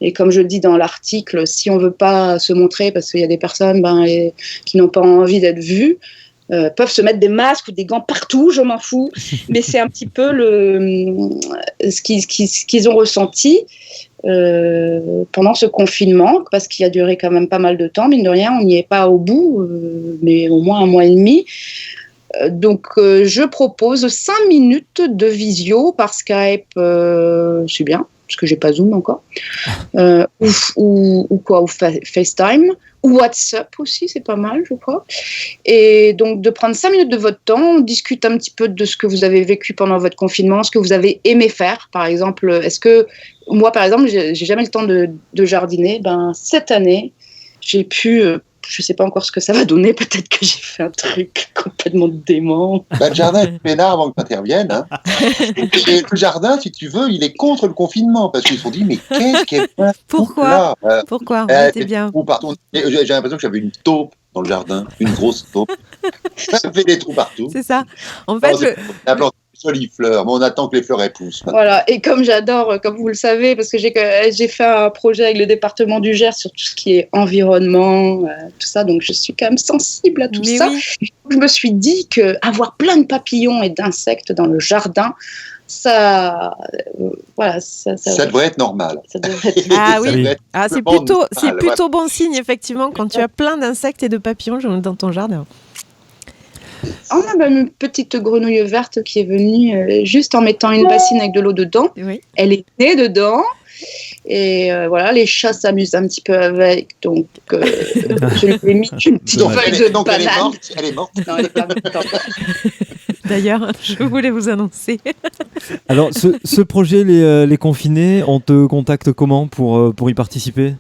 S4: et comme je le dis dans l'article, si on ne veut pas se montrer parce qu'il y a des personnes qui n'ont pas envie d'être vues, peuvent se mettre des masques ou des gants partout, je m'en fous, mais c'est un petit peu ce qu'ils ont ressenti pendant ce confinement, parce qu'il a duré quand même pas mal de temps, mine de rien, on n'y est pas au bout, mais au moins 1 mois et demi. Donc, je propose 5 minutes de visio par Skype, c'est bien, parce que j'ai pas Zoom encore, ou FaceTime, ou WhatsApp aussi, c'est pas mal, je crois. Et donc, de prendre 5 minutes de votre temps, on discute un petit peu de ce que vous avez vécu pendant votre confinement, ce que vous avez aimé faire, par exemple. Moi, par exemple, j'ai jamais le temps de jardiner. Cette année, j'ai pu... je ne sais pas encore ce que ça va donner. Peut-être que j'ai fait un truc complètement dément.
S3: Le jardin est peinard avant que tu interviennes. Hein. Et le jardin, si tu veux, il est contre le confinement. Parce qu'ils se sont dit, mais qu'est-ce qu'il y a?
S2: Pourquoi Pourquoi c'était bien.
S3: J'ai l'impression que j'avais une taupe dans le jardin. Une grosse taupe. Ça fait des trous partout.
S2: C'est ça. En fait,
S3: jolies fleurs, mais on attend que les fleurs poussent.
S4: Voilà, et comme j'adore, comme vous le savez, parce que j'ai fait un projet avec le département du Gers sur tout ce qui est environnement, tout ça, donc je suis quand même sensible à tout ça. Oui. Je me suis dit qu'avoir plein de papillons et d'insectes dans le jardin, ça
S3: devrait être normal.
S2: Ah oui, c'est plutôt bon signe, effectivement, quand tu as plein d'insectes et de papillons dans ton jardin.
S4: On a même une petite grenouille verte qui est venue juste en mettant une bassine avec de l'eau dedans. Oui. Elle est née dedans. Et voilà, les chats s'amusent un petit peu avec. Donc, je lui ai mis une petite feuille de banane.
S3: Elle est morte.
S4: Non, elle n'est pas morte.
S2: D'ailleurs, je voulais vous annoncer.
S1: Alors, ce projet, les confinés, on te contacte comment pour y participer ?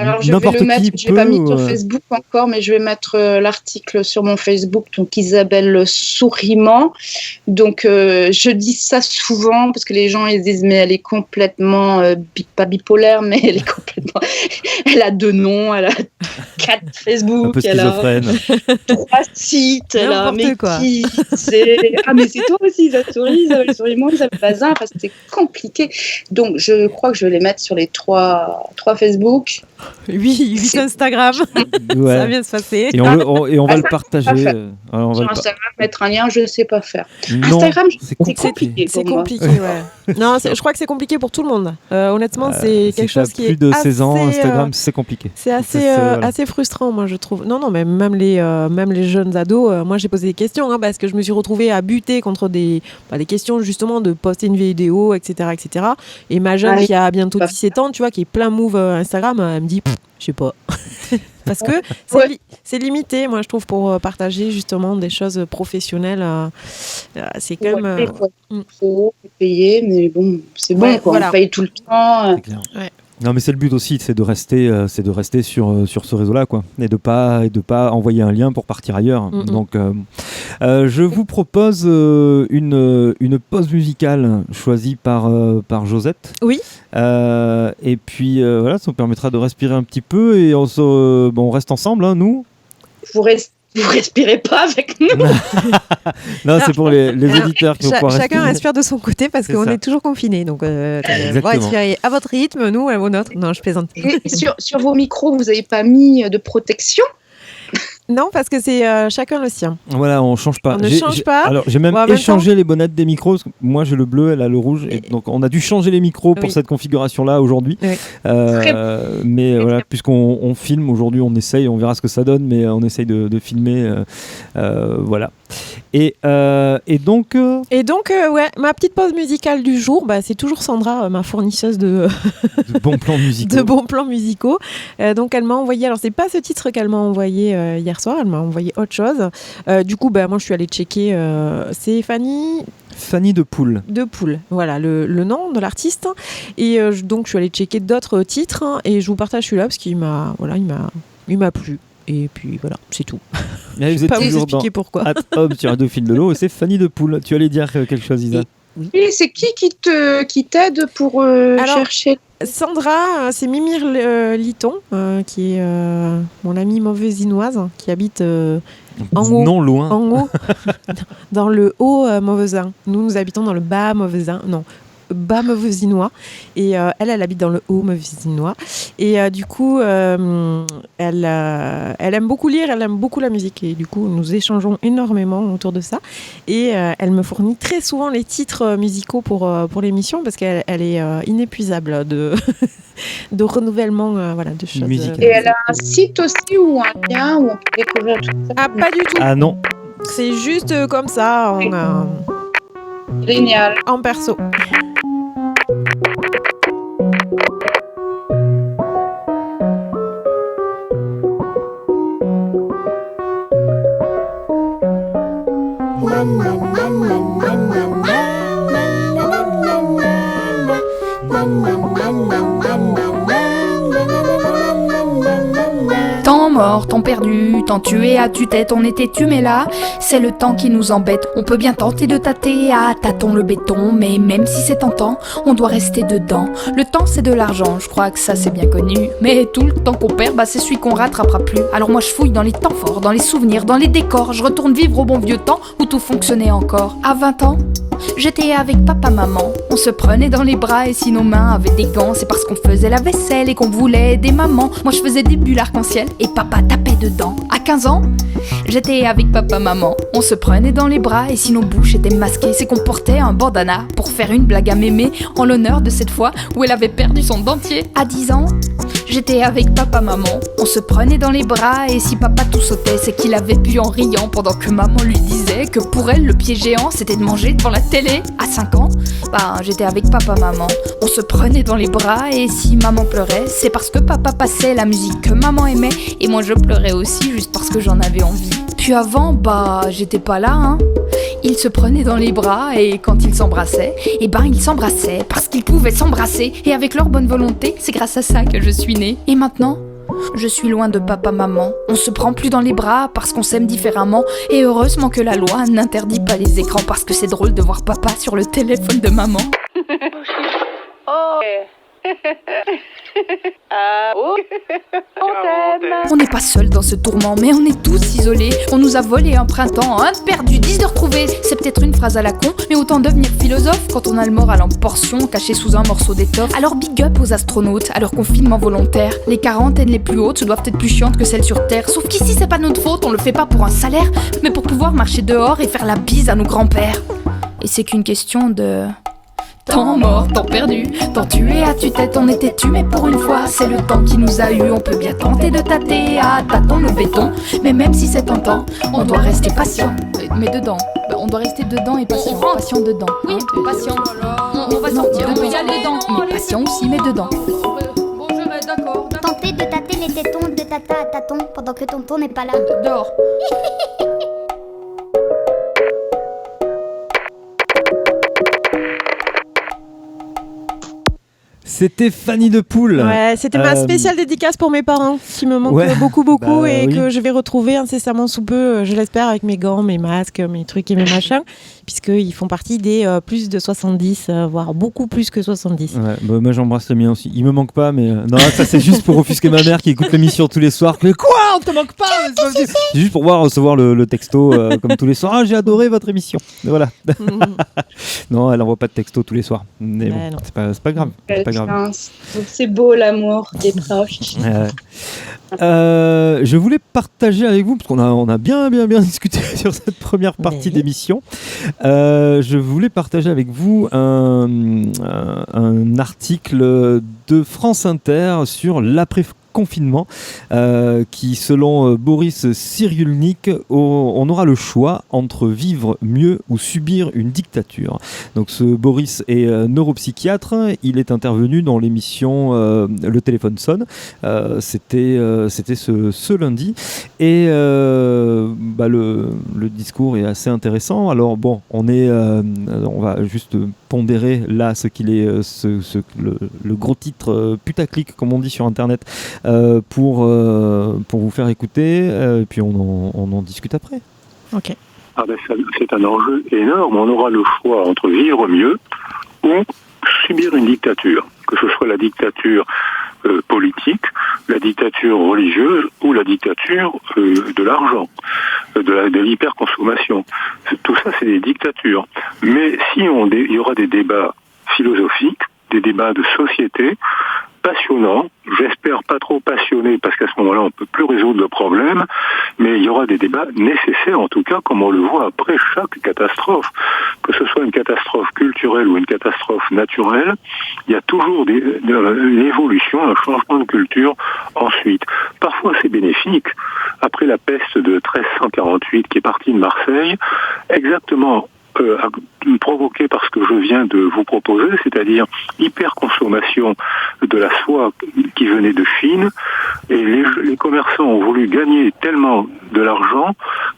S4: Alors, je vais le mettre, je ne l'ai pas mis sur Facebook encore, mais je vais mettre l'article sur mon Facebook, donc Isabelle Souriment. Donc, je dis ça souvent parce que les gens ils disent, mais elle est complètement, pas bipolaire, mais elle est complètement. Elle a 2 noms, elle a 4 Facebook,
S1: un peu schizophrène.
S4: Elle a 3 sites, elle a mais
S2: quoi.
S4: Ah, mais c'est toi aussi, Isabelle Souriment, Isabelle Bazin, parce que c'est compliqué. Donc, je crois que je vais les mettre sur les 3 Facebook.
S2: 8 Instagram,
S1: ouais.
S2: Ça va bien se passer.
S1: Et on va le partager.
S4: Sur Instagram, mettre un lien, je ne sais pas faire.
S1: Non,
S4: Instagram,
S1: c'est compliqué.
S2: C'est compliqué, ouais. Non, je crois que c'est compliqué pour tout le monde. Honnêtement, c'est quelque chose qui est
S1: plus de 16 ans, Instagram, c'est compliqué.
S2: C'est assez frustrant, moi, je trouve. Non, mais même les jeunes ados, moi, j'ai posé des questions, parce que je me suis retrouvée à buter contre des questions, justement, de poster une vidéo, etc., etc. Et ma jeune, qui a bientôt 17 ans, tu vois, qui est plein move Instagram, elle me dit, je sais pas. Parce que c'est limité, moi, je trouve, pour partager, justement, des choses professionnelles. C'est quand même...
S4: Il faut payer, mais bon, c'est bon, quoi. Voilà. On paye tout le temps.
S1: C'est clair. Ouais. Non, mais c'est le but aussi, c'est de rester sur ce réseau-là, quoi, et de pas envoyer un lien pour partir ailleurs. Donc, je vous propose une pause musicale choisie par Josette.
S2: Oui.
S1: Et puis voilà, ça nous permettra de respirer un petit peu et on reste ensemble, hein, nous.
S4: Vous respirez pas avec nous.
S1: Non, c'est pour les éditeurs qui vont pouvoir respirer.
S2: Chacun respire de son côté parce qu'on est toujours confinés. Donc, vous respirez à votre rythme, nous, au nôtre. Non, je plaisante.
S4: Et sur vos micros, vous n'avez pas mis de protection ?
S2: Non, parce que c'est chacun le sien.
S1: Voilà, on change pas.
S2: On ne change pas.
S1: Alors, j'ai même échangé les bonnettes des micros. Moi, j'ai le bleu, elle a le rouge. Et donc, on a dû changer les micros pour cette configuration-là aujourd'hui. Oui. Mais voilà, puisqu'on filme aujourd'hui, on essaye, on verra ce que ça donne, mais on essaye de filmer. Voilà. Et donc,
S2: ouais, ma petite pause musicale du jour, c'est toujours Sandra, ma fournisseuse de
S1: bons plans musicaux.
S2: De bons plans musicaux. Donc, elle m'a envoyé. Alors, c'est pas ce titre qu'elle m'a envoyé hier soir. Elle m'a envoyé autre chose. Du coup, moi, je suis allée checker. C'est Fanny
S1: de Poule.
S2: De Poule, voilà le nom de l'artiste. Et donc, je suis allée checker d'autres titres. Et je vous partage celui-là parce qu'il m'a plu. Et puis voilà, c'est tout.
S1: Je ne vais pas vous expliquer
S2: pourquoi.
S1: Hop, sur Radio Fil de l'eau, c'est Fanny de Poule. Tu allais dire quelque chose, Isa ?
S4: Oui, c'est qui t'aide pour chercher ?
S2: Sandra, c'est Mimir Liton, qui est mon amie mauvesinoise, qui habite en haut.
S1: Non, loin.
S2: En haut, dans le haut Mauvesin. Nous habitons dans le bas Mauvesin. Non. Bas Mauvezinois et elle habite dans le haut Mauvezinois et du coup elle aime beaucoup lire, elle aime beaucoup la musique et du coup nous échangeons énormément autour de ça et elle me fournit très souvent les titres musicaux pour l'émission parce qu'elle est inépuisable de renouvellement de choses
S1: musicales.
S4: Et elle a un site aussi ou un lien où on peut découvrir tout ça?
S2: Ah, pas du tout.
S1: Ah non,
S2: c'est juste comme ça
S4: génial
S2: en perso.
S5: Temps mort mort, temps perdu, temps tué à tue-tête, on était mais là, c'est le temps qui nous embête. On peut bien tenter de tâter à tâton le béton, mais même si c'est tentant, on doit rester dedans. Le temps c'est de l'argent, je crois que ça c'est bien connu, mais tout le temps qu'on perd, c'est celui qu'on rattrapera plus. Alors moi je fouille dans les temps forts, dans les souvenirs, dans les décors, je retourne vivre au bon vieux temps où tout fonctionnait encore. À 20 ans, j'étais avec papa, maman, on se prenait dans les bras et si nos mains avaient des gants, c'est parce qu'on faisait la vaisselle et qu'on voulait des mamans. Moi je faisais des bulles arc-en-ciel et papa tapait dedans. À 15 ans, j'étais avec papa, maman, on se prenait dans les bras et si nos bouches étaient masquées, c'est qu'on portait un bandana pour faire une blague à mémé en l'honneur de cette fois où elle avait perdu son dentier. À 10 ans, j'étais avec papa, maman, on se prenait dans les bras et si papa tout sautait, c'est qu'il avait bu en riant pendant que maman lui disait que pour elle le pied géant c'était de manger devant la télé. À 5 ans, j'étais avec papa, maman, on se prenait dans les bras et si maman pleurait, c'est parce que papa passait la musique que maman aimait et moi je pleurais aussi juste parce que j'en avais envie. Puis avant, j'étais pas là, hein. Ils se prenaient dans les bras et quand ils s'embrassaient, ils s'embrassaient parce qu'ils pouvaient s'embrasser. Et avec leur bonne volonté, c'est grâce à ça que je suis née. Et maintenant, je suis loin de papa, maman. On se prend plus dans les bras parce qu'on s'aime différemment. Et heureusement que la loi n'interdit pas les écrans parce que c'est drôle de voir papa sur le téléphone de maman. On n'est pas seul dans ce tourment, mais on est tous isolés. On nous a volé un printemps, un perdu, 10 de retrouvés. C'est peut-être une phrase à la con, mais autant devenir philosophe quand on a le moral en portion, caché sous un morceau d'étoffe. Alors big up aux astronautes, à leur confinement volontaire. Les quarantaines les plus hautes doivent être plus chiantes que celles sur Terre. Sauf qu'ici c'est pas notre faute, on le fait pas pour un salaire, mais pour pouvoir marcher dehors et faire la bise à nos grands-pères. Et c'est qu'une question de... temps mort, temps perdu, temps tué à tue-tête, on était mais pour une fois, c'est le temps qui nous a eu. On peut bien tenter de tâter à tâton le béton, mais même si c'est tentant, on doit rester patient. Mais dedans, on doit rester dedans et patient, patient dedans. Oui, patient. On va sortir, on peut y aller dedans, mais patient aussi, mais dedans.
S6: Bon, je reste d'accord. Tenter de tâter les tétons de tata à tâton pendant que tonton n'est pas là.
S5: Dehors.
S1: C'était Fanny de Poule.
S2: Ouais, c'était ma spéciale dédicace pour mes parents qui me manquent beaucoup et que je vais retrouver incessamment sous peu, je l'espère, avec mes gants, mes masques, mes trucs et mes machins, puisqu'ils font partie des plus de 70, voire beaucoup plus que 70.
S1: Ouais, moi j'embrasse les miens aussi. Il me manque pas, mais non, ça c'est juste pour offusquer ma mère qui écoute l'émission tous les soirs. Mais quoi, on te manque pas? C'est juste pour recevoir le texto comme tous les soirs. Ah, j'ai adoré votre émission. Voilà. Non, elle envoie pas de texto tous les soirs. Mais bon, c'est pas grave. C'est pas grave.
S4: C'est beau l'amour des proches.
S1: Je voulais partager avec vous, parce qu'on a bien discuté sur cette première partie d'émission. Je voulais partager avec vous un article de France Inter sur l'après-confinement qui, selon Boris Cyrulnik, on aura le choix entre vivre mieux ou subir une dictature. Donc ce Boris est neuropsychiatre, il est intervenu dans l'émission Le téléphone sonne, c'était ce lundi, et le discours est assez intéressant. Alors bon, on va juste pondérer là ce qu'il est, le gros titre putaclic comme on dit sur internet, pour vous faire écouter, et puis on en discute après.
S2: Ok.
S7: C'est un enjeu énorme. On aura le choix entre vivre mieux ou subir une dictature, que ce soit la dictature politique, la dictature religieuse ou la dictature de l'argent, de l'hyperconsommation. Tout ça, c'est des dictatures. Mais si il y aura des débats philosophiques, des débats de société, passionnants, j'espère pas trop passionnés parce qu'à ce moment-là on peut plus résoudre le problème, mais il y aura des débats nécessaires en tout cas, comme on le voit après chaque catastrophe, que ce soit une catastrophe culturelle ou une catastrophe naturelle, il y a toujours une évolution, un changement de culture ensuite. Parfois c'est bénéfique. Après la peste de 1348 qui est partie de Marseille, exactement provoqué par ce que je viens de vous proposer, c'est-à-dire hyperconsommation de la soie qui venait de Chine, et les commerçants ont voulu gagner tellement de l'argent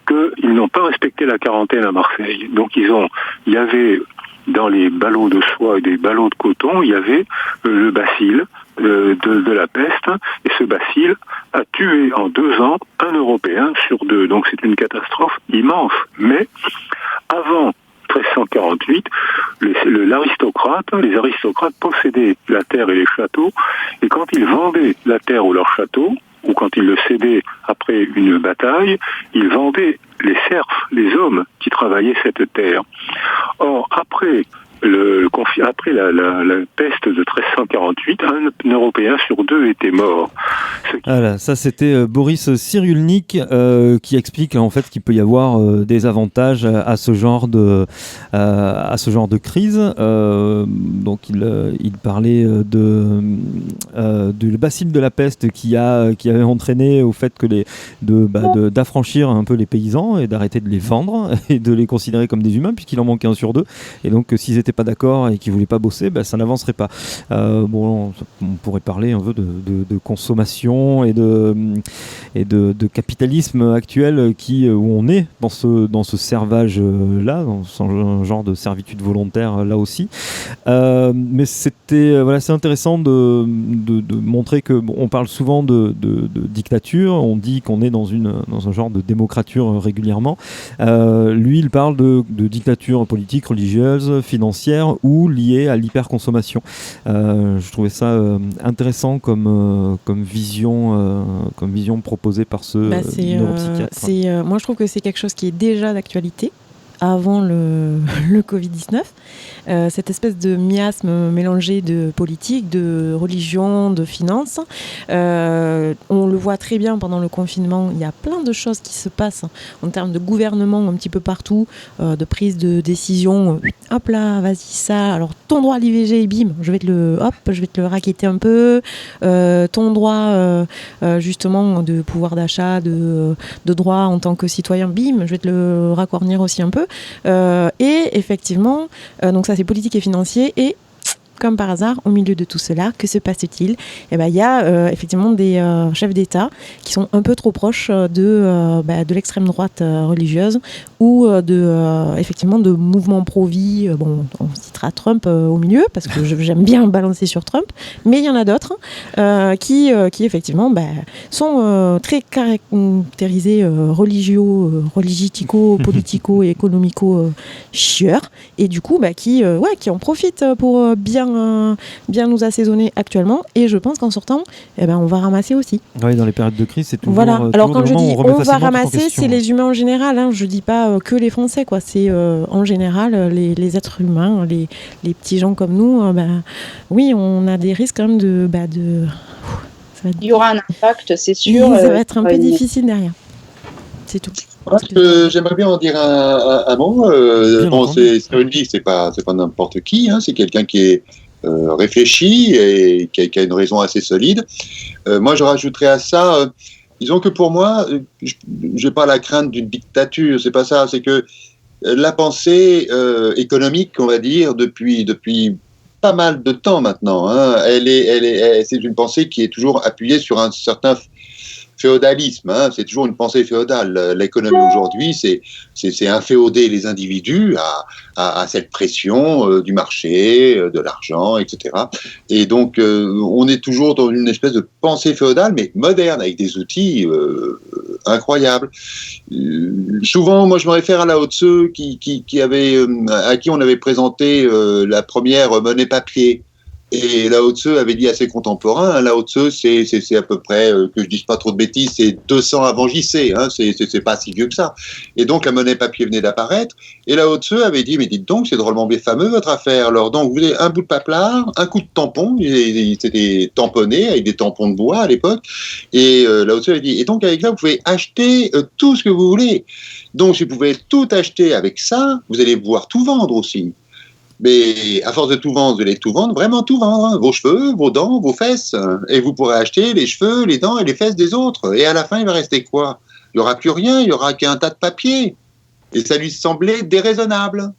S7: qu'ils n'ont pas respecté la quarantaine à Marseille. Donc il y avait dans les ballots de soie et des ballots de coton, il y avait le bacille de la peste, et ce bacille a tué en 2 ans un Européen sur 2. Donc c'est une catastrophe immense. Mais avant 1348, les aristocrates possédaient la terre et les châteaux, et quand ils vendaient la terre ou leur château, ou quand ils le cédaient après une bataille, ils vendaient les serfs, les hommes qui travaillaient cette terre. Or, après la peste de 1348, un Européen sur 2 était mort.
S1: Voilà, ça c'était Boris Cyrulnik qui explique en fait qu'il peut y avoir des avantages à ce genre de crise. Donc il parlait du bacille de la peste qui avait entraîné au fait que d'affranchir un peu les paysans et d'arrêter de les vendre et de les considérer comme des humains puisqu'il en manquait un sur 2. Et donc s'ils n'étaient pas d'accord et qu'ils voulaient pas bosser, ça n'avancerait pas. On pourrait parler un peu de consommation et de capitalisme actuel où on est dans ce servage là, dans un genre de servitude volontaire là aussi. Mais c'est intéressant de montrer que on parle souvent de dictature, on dit qu'on est dans un genre de démocrature régulièrement. Lui, il parle de dictature politique, religieuse, financière ou liée à l'hyperconsommation. Je trouvais ça intéressant comme vision proposée par ce neuropsychiatre.
S2: Moi, je trouve que c'est quelque chose qui est déjà d'actualité avant le Covid-19. Cette espèce de miasme mélangé de politique, de religion, de finances. On le voit très bien pendant le confinement. Il y a plein de choses qui se passent en termes de gouvernement un petit peu partout, de prise de décision. Hop là, vas-y ça. Alors ton droit à l'IVG, bim, je vais te le raqueter un peu. Ton droit justement de pouvoir d'achat, de droit en tant que citoyen, bim, je vais te le racornir aussi un peu. Et effectivement, donc ça c'est politique et financier, et comme par hasard, au milieu de tout cela, que se passe-t-il ? Il y a effectivement des chefs d'État qui sont un peu trop proches de l'extrême droite religieuse ou effectivement de mouvements pro-vie. On citera Trump au milieu parce que j'aime bien balancer sur Trump, mais il y en a d'autres qui effectivement sont très caractérisés religitico, politico et économico chieurs, et du coup qui en profitent pour bien nous assaisonner actuellement, et je pense qu'en sortant on va ramasser aussi.
S1: Oui, dans les périodes de crise, c'est toujours
S2: Alors quand je dis on va ramasser, c'est les humains en général, je dis pas que les Français, quoi. C'est en général les êtres humains, les petits gens comme nous. Oui, on a des risques quand même
S4: il y aura un impact, c'est sûr.
S2: Ça va être un peu difficile derrière. C'est tout.
S3: J'aimerais bien en dire un mot. Cyrulnik, c'est pas n'importe qui, c'est quelqu'un qui est réfléchi et qui a une raison assez solide. Moi, je rajouterais à ça, disons que pour moi, je n'ai pas la crainte d'une dictature, c'est pas ça, c'est que la pensée économique, on va dire, depuis pas mal de temps maintenant, c'est une pensée qui est toujours appuyée sur un certain féodalisme, c'est toujours une pensée féodale. L'économie aujourd'hui, c'est inféoder les individus à cette pression du marché, de l'argent, etc. Et donc, on est toujours dans une espèce de pensée féodale, mais moderne, avec des outils incroyables. Souvent, moi, je me réfère à Lao Tzu, à qui on avait présenté la première monnaie papier. Et Lao Tzu avait dit à ses contemporains, Lao Tzu, c'est à peu près, que je dise pas trop de bêtises, c'est 200 avant JC, c'est pas si vieux que ça. Et donc la monnaie papier venait d'apparaître, et Lao Tzu avait dit, mais dites donc, c'est drôlement bien fameux votre affaire. Alors donc, vous avez un bout de paplard, un coup de tampon, c'était tamponné avec des tampons de bois à l'époque, et Lao Tzu avait dit, et donc avec ça, vous pouvez acheter tout ce que vous voulez. Donc si vous pouvez tout acheter avec ça, vous allez pouvoir tout vendre aussi. Mais à force de tout vendre, vous allez tout vendre, vraiment tout vendre, vos cheveux, vos dents, vos fesses, et vous pourrez acheter les cheveux, les dents et les fesses des autres. Et à la fin, il va rester quoi ? Il n'y aura plus rien, il n'y aura qu'un tas de papier. Et ça lui semblait déraisonnable.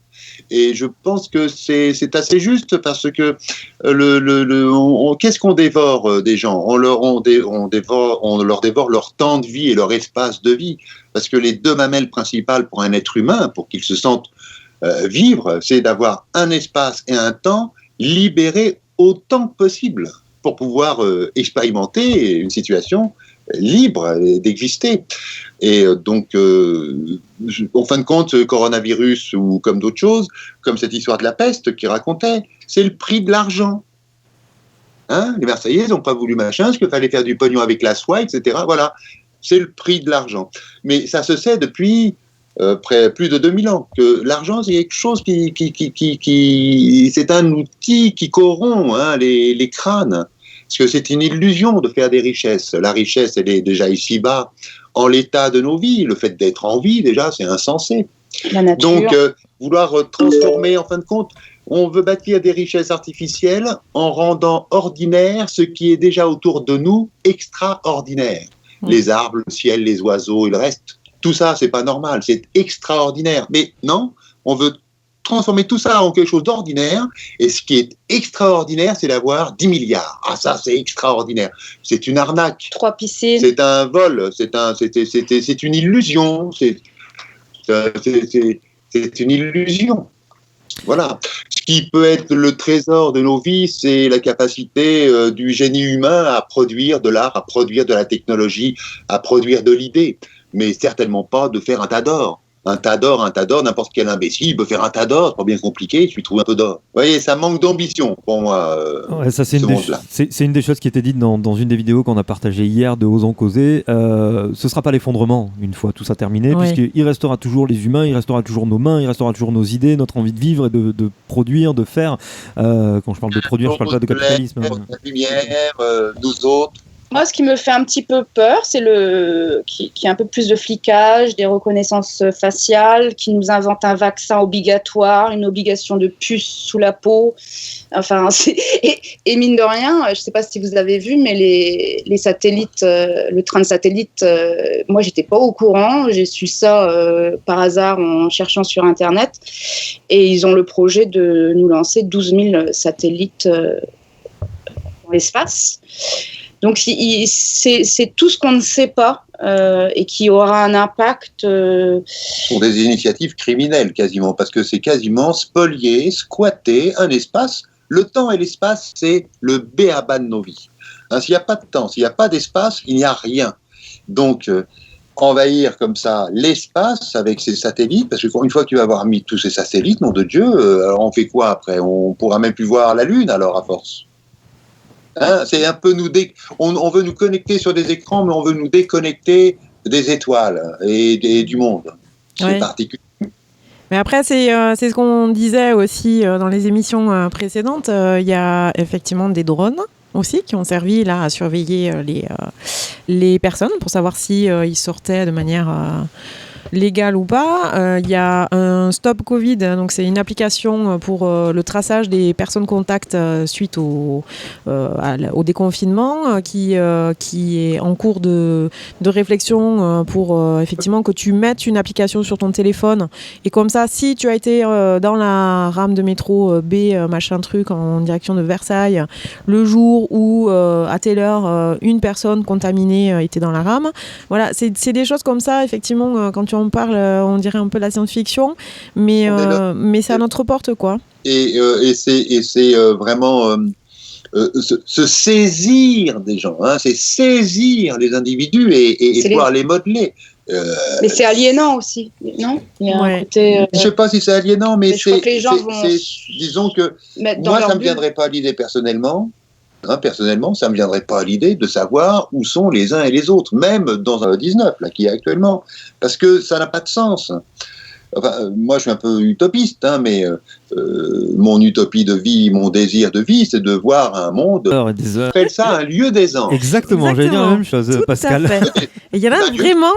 S3: Et je pense que c'est assez juste parce que qu'est-ce qu'on dévore des gens ? On leur dévore leur temps de vie et leur espace de vie. Parce que les deux mamelles principales pour un être humain, pour qu'il se sente vivre, c'est d'avoir un espace et un temps libérés autant que possible pour pouvoir expérimenter une situation libre d'exister. Et donc, en fin de compte, coronavirus ou comme d'autres choses, comme cette histoire de la peste qui racontait, c'est le prix de l'argent. Hein, les Marseillais n'ont pas voulu machin, parce qu'il fallait faire du pognon avec la soie, etc. Voilà, c'est le prix de l'argent. Mais ça se sait depuis plus de 2000 ans, que l'argent, c'est quelque chose qui c'est un outil qui corrompt les crânes. Parce que c'est une illusion de faire des richesses. La richesse, elle est déjà ici-bas, en l'état de nos vies. Le fait d'être en vie, déjà, c'est insensé.
S4: La nature.
S3: Donc, vouloir transformer, en fin de compte, on veut bâtir des richesses artificielles en rendant ordinaire ce qui est déjà autour de nous extraordinaire. Les arbres, le ciel, les oiseaux et le reste. Tout ça, c'est pas normal, c'est extraordinaire. Mais non, on veut transformer tout ça en quelque chose d'ordinaire, et ce qui est extraordinaire, c'est d'avoir 10 milliards. Ah, ça, c'est extraordinaire. C'est une arnaque.
S4: 3 piscines.
S3: C'est un vol, c'est une illusion, c'est une illusion. Voilà. Ce qui peut être le trésor de nos vies, c'est la capacité du génie humain à produire de l'art, à produire de la technologie, à produire de l'idée, mais certainement pas de faire un tas d'or. Un tas d'or, n'importe quel imbécile peut faire un tas d'or, c'est pas bien compliqué, tu trouves un peu d'or. Vous voyez, ça manque d'ambition pour moi.
S1: Ouais, ça, c'est une des choses qui était dite dans une des vidéos qu'on a partagées hier de Osons Causer. Ce sera pas l'effondrement une fois tout ça terminé, puisqu'il restera toujours les humains, il restera toujours nos mains, il restera toujours nos idées, notre envie de vivre et de produire, de faire. Quand je parle de produire, je parle pas de capitalisme.
S3: La lumière, nous autres.
S4: Moi, ce qui me fait un petit peu peur, c'est qu'il y ait un peu plus de flicage, des reconnaissances faciales, qui nous inventent un vaccin obligatoire, une obligation de puce sous la peau. Enfin, et mine de rien, je ne sais pas si vous avez vu, mais les satellites, le train de satellites, moi, j'étais pas au courant. J'ai su ça par hasard en cherchant sur Internet. Et ils ont le projet de nous lancer 12 000 satellites dans l'espace. Donc, c'est tout ce qu'on ne sait pas et qui aura un impact.
S3: Pour des initiatives criminelles, quasiment, parce que c'est quasiment spolier, squatter un espace. Le temps et l'espace, c'est le b.a.-ba de nos vies. Hein, s'il n'y a pas de temps, s'il n'y a pas d'espace, il n'y a rien. Donc, envahir comme ça l'espace avec ces satellites, parce qu'une fois que tu vas avoir mis tous ces satellites, nom de Dieu, alors on fait quoi après ? On pourra même plus voir la Lune, alors, à force. Hein, c'est un peu on veut nous connecter sur des écrans, mais on veut nous déconnecter des étoiles et du monde. C'est particulier.
S2: Mais après, c'est ce qu'on disait aussi dans les émissions précédentes. Il y a effectivement des drones aussi qui ont servi là à surveiller les personnes pour savoir si ils sortaient de manière légale ou pas. Il y a un Stop Covid, donc c'est une application pour le traçage des personnes contacts suite au déconfinement qui est en cours de réflexion pour effectivement que tu mettes une application sur ton téléphone et comme ça, si tu as été dans la rame de métro B machin truc en direction de Versailles le jour où à telle heure une personne contaminée était dans la rame, voilà, c'est des choses comme ça effectivement quand tu en parles, on dirait un peu la science-fiction, mais c'est à notre porte, quoi. Et
S3: c'est vraiment se saisir des gens, hein, c'est saisir les individus et pouvoir les modeler.
S4: Mais c'est aliénant aussi, non ? Il y a un côté,
S3: je ne sais pas si c'est aliénant, mais
S4: je crois que les gens
S3: disons que moi, ça ne me viendrait pas à l'idée personnellement. Hein, personnellement, ça ne me viendrait pas à l'idée de savoir où sont les uns et les autres, même dans un 19 là, qui est actuellement, parce que ça n'a pas de sens. Enfin, moi, je suis un peu utopiste, hein, mais mon utopie de vie, mon désir de vie, c'est de voir un monde.
S1: Des heures.
S3: Appelle ça un lieu des anges.
S1: Exactement. J'allais dire la même chose,
S2: tout
S1: Pascal.
S2: Et il y en a vraiment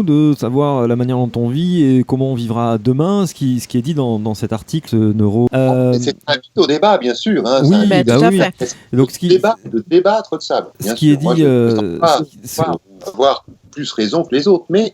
S1: de savoir la manière dont on vit et comment on vivra demain, ce qui est dit dans cet article Neuro.
S3: C'est un au débat, bien sûr. Hein,
S2: oui, tout à fait.
S3: Donc, de débattre de ça. Bien
S1: ce qui
S3: sûr.
S1: est dit,
S3: moi, je ne pas avoir plus raison que les autres, mais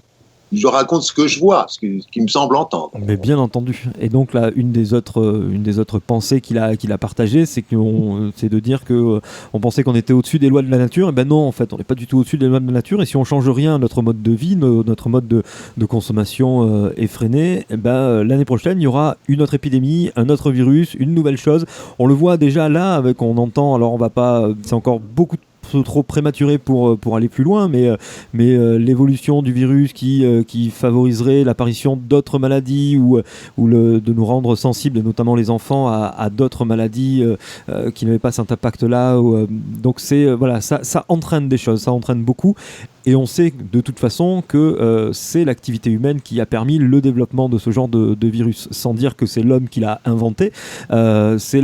S3: Je raconte ce que je vois, ce qui me semble entendre.
S1: Mais bien entendu. Et donc là, une des autres pensées qu'il a partagées, c'est de dire que on pensait qu'on était au-dessus des lois de la nature. Et ben non, en fait, on n'est pas du tout au-dessus des lois de la nature. Et si on change rien à notre mode de vie, notre mode de consommation effréné, et ben l'année prochaine, il y aura une autre épidémie, un autre virus, une nouvelle chose. On le voit déjà là, on entend. Alors on va pas, c'est encore beaucoup trop prématuré pour aller plus loin, mais l'évolution du virus qui favoriserait l'apparition d'autres maladies ou de nous rendre sensibles, et notamment les enfants, à d'autres maladies qui n'avaient pas cet impact-là. Donc ça entraîne des choses, ça entraîne beaucoup. Et on sait de toute façon que c'est l'activité humaine qui a permis le développement de ce genre de virus, sans dire que c'est l'homme qui l'a inventé. C'est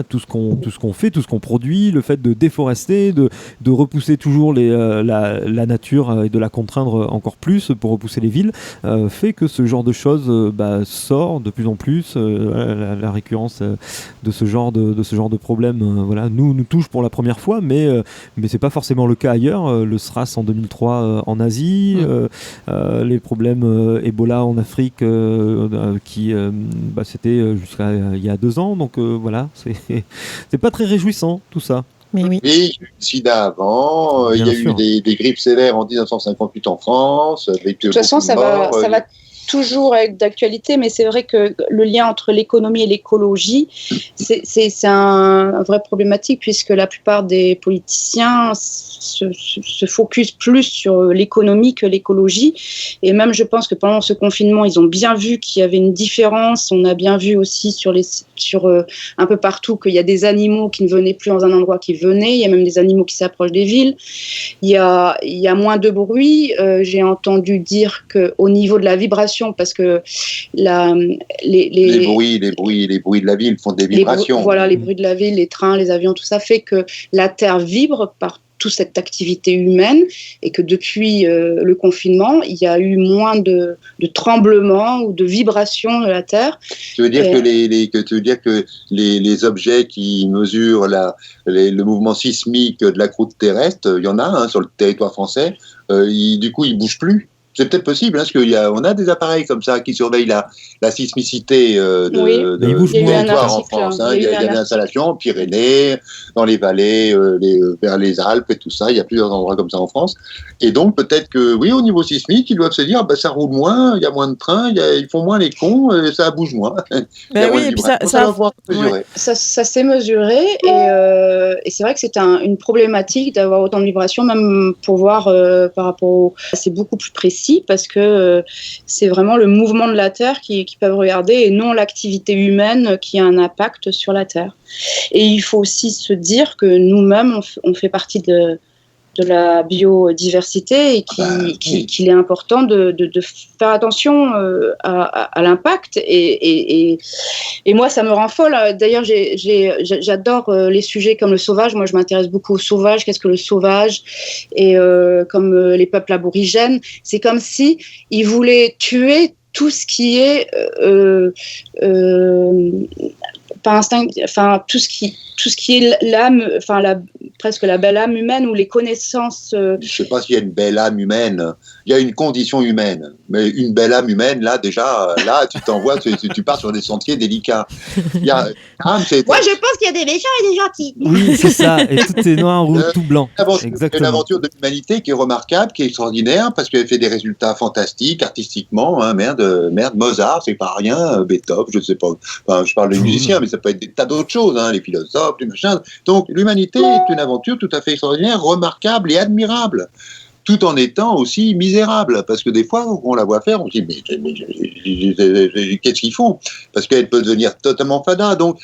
S1: tout ce qu'on fait, tout ce qu'on produit, le fait de déforester, de repousser toujours la nature et de la contraindre encore plus pour repousser les villes, fait que ce genre de choses sort de plus en plus. La récurrence de ce genre de problème nous touche pour la première fois, mais c'est pas forcément le cas ailleurs. Le SRAS en 2003 en Asie, les problèmes Ebola en Afrique c'était jusqu'à il y a 2 ans, donc c'est pas très réjouissant tout ça.
S2: Mais oui.
S3: Et il y a eu le sida avant, il y a eu des grippes sévères en 1958 en France.
S4: De toute façon, ça va toujours être d'actualité, mais c'est vrai que le lien entre l'économie et l'écologie, c'est un vrai problématique, puisque la plupart des politiciens se focus plus sur l'économie que l'écologie. Et même, je pense que pendant ce confinement, ils ont bien vu qu'il y avait une différence. On a bien vu aussi sur un peu partout qu'il y a des animaux qui ne venaient plus dans un endroit qui venaient. Il y a même des animaux qui s'approchent des villes. Il y a moins de bruit. J'ai entendu dire qu'au niveau de la vibration, parce que les
S3: bruits de la ville font des vibrations.
S4: Les bruits de la ville, les trains, les avions, tout ça fait que la Terre vibre par toute cette activité humaine, et que depuis le confinement, il y a eu moins de tremblements ou de vibrations de la Terre.
S3: Tu veux dire que les objets qui mesurent le mouvement sismique de la croûte terrestre, il y en a sur le territoire français, du coup ils bougent plus? C'est peut-être possible, parce qu'on a des appareils comme ça qui surveillent la sismicité de territoire en France. Il y a des installations en Pyrénées, dans les vallées, vers les Alpes et tout ça. Il y a plusieurs endroits comme ça en France. Et donc, peut-être que, oui, au niveau sismique, ils doivent se dire, ça roule moins, il y a moins de trains, ils font moins les cons, ça bouge moins.
S4: Ça s'est mesuré, et c'est vrai que c'est une problématique d'avoir autant de vibrations, même pour voir par rapport c'est beaucoup plus précis, parce que c'est vraiment le mouvement de la Terre qui peuvent regarder, et non l'activité humaine qui a un impact sur la Terre. Et il faut aussi se dire que nous-mêmes, on fait partie de la biodiversité, et qu'il est important de faire attention à l'impact. Et moi, ça me rend folle. D'ailleurs, j'adore les sujets comme le sauvage. Moi, je m'intéresse beaucoup au sauvage. Qu'est-ce que le sauvage? Et comme les peuples aborigènes, c'est comme si ils voulaient tuer tout ce qui est par instinct, tout ce qui est l'âme, presque la belle âme humaine, ou les connaissances.
S3: Je ne sais pas s'il y a une belle âme humaine. Il y a une condition humaine, mais une belle âme humaine, là déjà, tu t'envoies, tu pars sur des sentiers délicats.
S4: Moi, je pense qu'il y a des méchants et des gentils.
S1: Oui, c'est ça. Et tout est noir, rouge, tout blanc.
S3: Exactement. Une aventure de l'humanité qui est remarquable, qui est extraordinaire, parce qu'elle fait des résultats fantastiques artistiquement. Merde, Mozart, c'est pas rien. Beethoven, je ne sais pas. Je parle des musiciens, mais ça peut être des tas d'autres choses, les philosophes, les machins. Donc l'humanité est une aventure tout à fait extraordinaire, remarquable et admirable, tout en étant aussi misérable, parce que des fois on la voit faire, on se dit mais qu'est-ce qu'ils font, parce qu'elle peut devenir totalement fada. Donc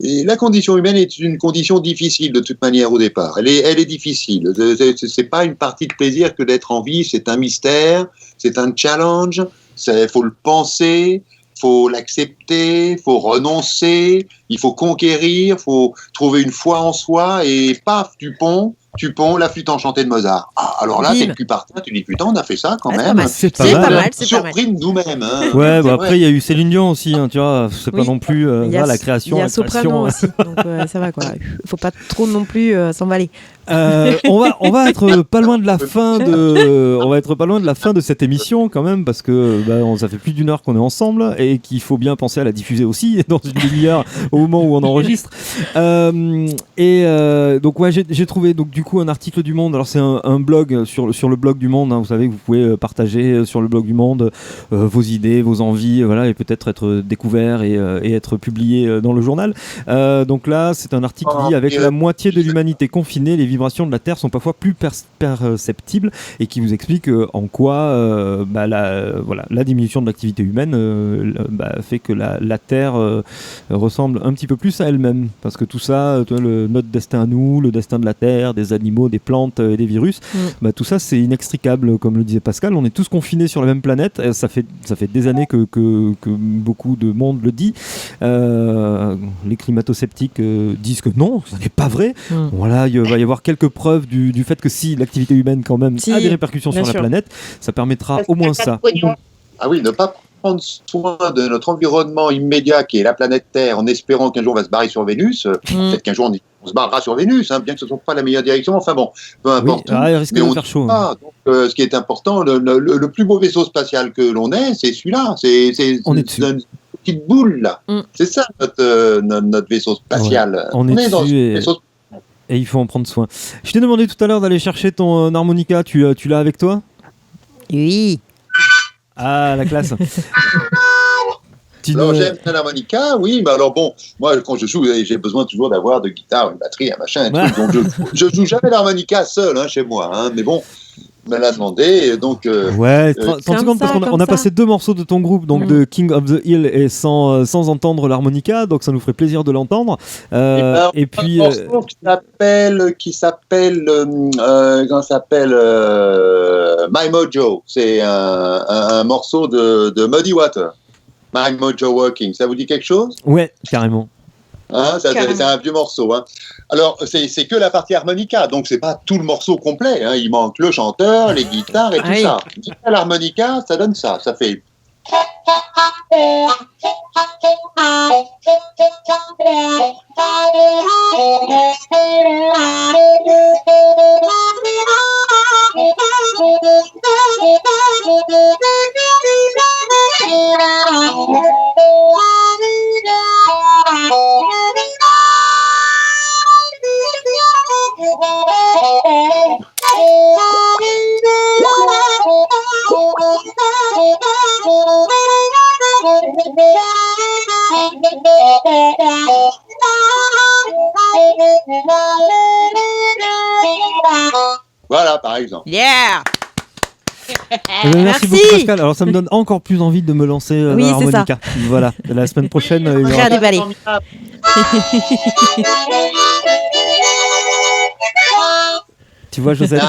S3: la condition humaine est une condition difficile de toute manière au départ. Elle est difficile. C'est pas une partie de plaisir que d'être en vie. C'est un mystère, c'est un challenge. Faut le penser. Faut l'accepter, il faut renoncer, il faut conquérir, il faut trouver une foi en soi, et paf, tu ponds, Tupon, la flûte enchantée de Mozart. Ah, alors là, t'es le cul par terre, tu dis putain, on a fait ça quand même.
S1: C'est pas mal.
S3: Surpris de nous-mêmes. Hein.
S1: Ouais, après il y a eu Céline Dion aussi, hein, tu vois, c'est pas non plus la création.
S2: Il y a Soprano aussi, donc ça va quoi. Faut pas trop non plus s'emballer.
S1: On va être pas loin de la fin de cette émission quand même, parce que ça fait plus d'1 heure qu'on est ensemble et qu'il faut bien penser à la diffuser aussi dans une demi-heure au moment où on enregistre. Donc j'ai trouvé donc du coup un article du Monde. Alors c'est un blog sur le blog du Monde, hein, vous savez que vous pouvez partager sur le blog du Monde vos idées, vos envies, voilà, et peut-être être découvert et être publié dans le journal. Donc là c'est un article qui dit avec la moitié de l'humanité confinée, les vibrations de la Terre sont parfois plus perceptibles, et qui vous explique en quoi la diminution de l'activité humaine fait que la Terre ressemble un petit peu plus à elle-même, parce que tout ça, notre destin à nous, le destin de la Terre, des animaux, des plantes et des virus, tout ça c'est inextricable, comme le disait Pascal, on est tous confinés sur la même planète, ça fait des années que beaucoup de monde le dit, les climato-sceptiques disent que non, ça n'est pas vrai. Voilà, il va y avoir quelques preuves du fait que si l'activité humaine quand même a des répercussions sur la planète, ça permettra au moins ça.
S3: Ah oui, ne pas prendre soin de notre environnement immédiat qui est la planète Terre en espérant qu'un jour on va se barrer sur Vénus. Peut-être qu'un jour on se barrera sur Vénus, hein, bien que ce ne soit pas la meilleure direction. Enfin bon, peu importe.
S1: Oui, il risque de faire chaud.
S3: Donc, ce qui est important, le plus beau vaisseau spatial que l'on ait, c'est celui-là. C'est une petite boule là. C'est ça notre vaisseau spatial.
S1: Ouais. On est dans ce vaisseau. Et il faut en prendre soin. Je t'ai demandé tout à l'heure d'aller chercher ton harmonica. Tu l'as avec toi ?
S2: Oui.
S1: Ah, la classe.
S3: Alors, j'aime l'harmonica, oui, mais alors bon, moi, quand je joue, j'ai besoin toujours d'avoir de guitare, une batterie, un machin, un truc. Donc, je joue jamais l'harmonica seul, chez moi, mais bon. Me l'a demandé, donc...
S1: 30 secondes, parce qu'on a passé 2 morceaux de ton groupe, donc de King of the Hill, et sans entendre l'harmonica, donc ça nous ferait plaisir de l'entendre. Et puis...
S3: Un morceau qui s'appelle My Mojo, c'est un morceau de Muddy Water. My Mojo Working, ça vous dit quelque chose ?
S1: Ouais, carrément.
S3: C'est un vieux morceau. Alors, c'est que la partie harmonica, donc c'est pas tout le morceau complet. Il manque le chanteur, les guitares et tout ça. L'harmonica, ça donne ça. Ça fait... Voilà, par exemple.
S2: Yeah!
S1: Merci beaucoup, Pascal. Alors, ça me donne encore plus envie de me lancer dans l'harmonica. Voilà, la semaine prochaine.
S2: Prêt à déballer.
S1: Tu vois, Joseph,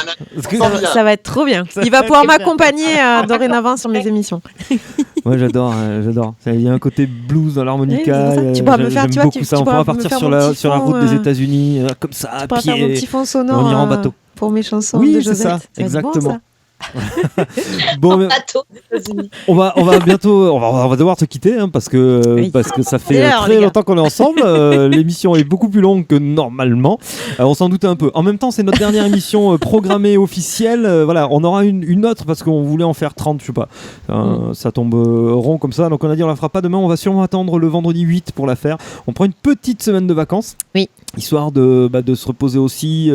S2: ça va être trop bien. Il va pouvoir m'accompagner dorénavant sur mes émissions.
S1: Ouais, j'adore. Il y a un côté blues dans l'harmonica.
S2: Tu pourras me faire,
S1: beaucoup ça. On pourra partir sur la route des États-Unis, comme ça, à pied.
S2: Tu pourras faire mon petit fond sonore.
S1: On ira en bateau.
S2: Pour mes chansons de Josette.
S1: Oui, c'est ça, exactement.
S2: Bon, ça.
S1: Bon, on va bientôt, on va devoir te quitter, parce que ça fait très longtemps qu'on est ensemble. L'émission est beaucoup plus longue que normalement. On s'en doutait un peu. En même temps, c'est notre dernière émission programmée officielle. Voilà, on aura une autre parce qu'on voulait en faire 30, je sais pas. Ça tombe rond comme ça. Donc on a dit on la fera pas demain. On va sûrement attendre le vendredi 8 pour la faire. On prend une petite semaine de vacances.
S2: Oui.
S1: Histoire de se reposer aussi,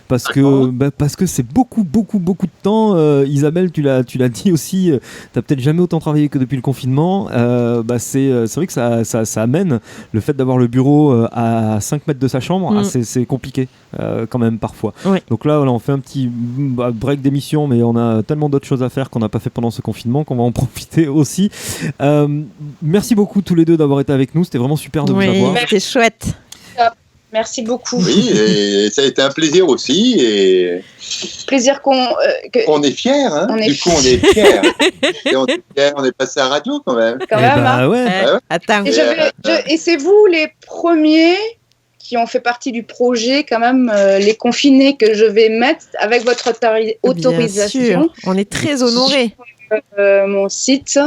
S1: parce que c'est beaucoup de temps. Isabelle, tu l'as dit aussi, t'as peut-être jamais autant travaillé que depuis le confinement. C'est vrai que ça amène le fait d'avoir le bureau à 5 mètres de sa chambre. C'est compliqué quand même parfois.
S2: Oui.
S1: Donc là, on fait un petit break d'émission, mais on a tellement d'autres choses à faire qu'on n'a pas fait pendant ce confinement qu'on va en profiter aussi. Merci beaucoup tous les deux d'avoir été avec nous. C'était vraiment super de vous avoir.
S2: C'était chouette.
S4: Merci beaucoup.
S3: Oui, et ça a été un plaisir aussi. Et...
S4: Plaisir qu'on
S3: est fiers. Du coup, on est fiers. Et on est fiers, on est passé à la radio quand même.
S4: Quand même,
S1: ouais.
S2: Attends.
S4: Et c'est vous les premiers qui ont fait partie du projet, quand même, les confinés que je vais mettre avec votre autorisation.
S2: Bien sûr, on est très honorés.
S4: Mon site.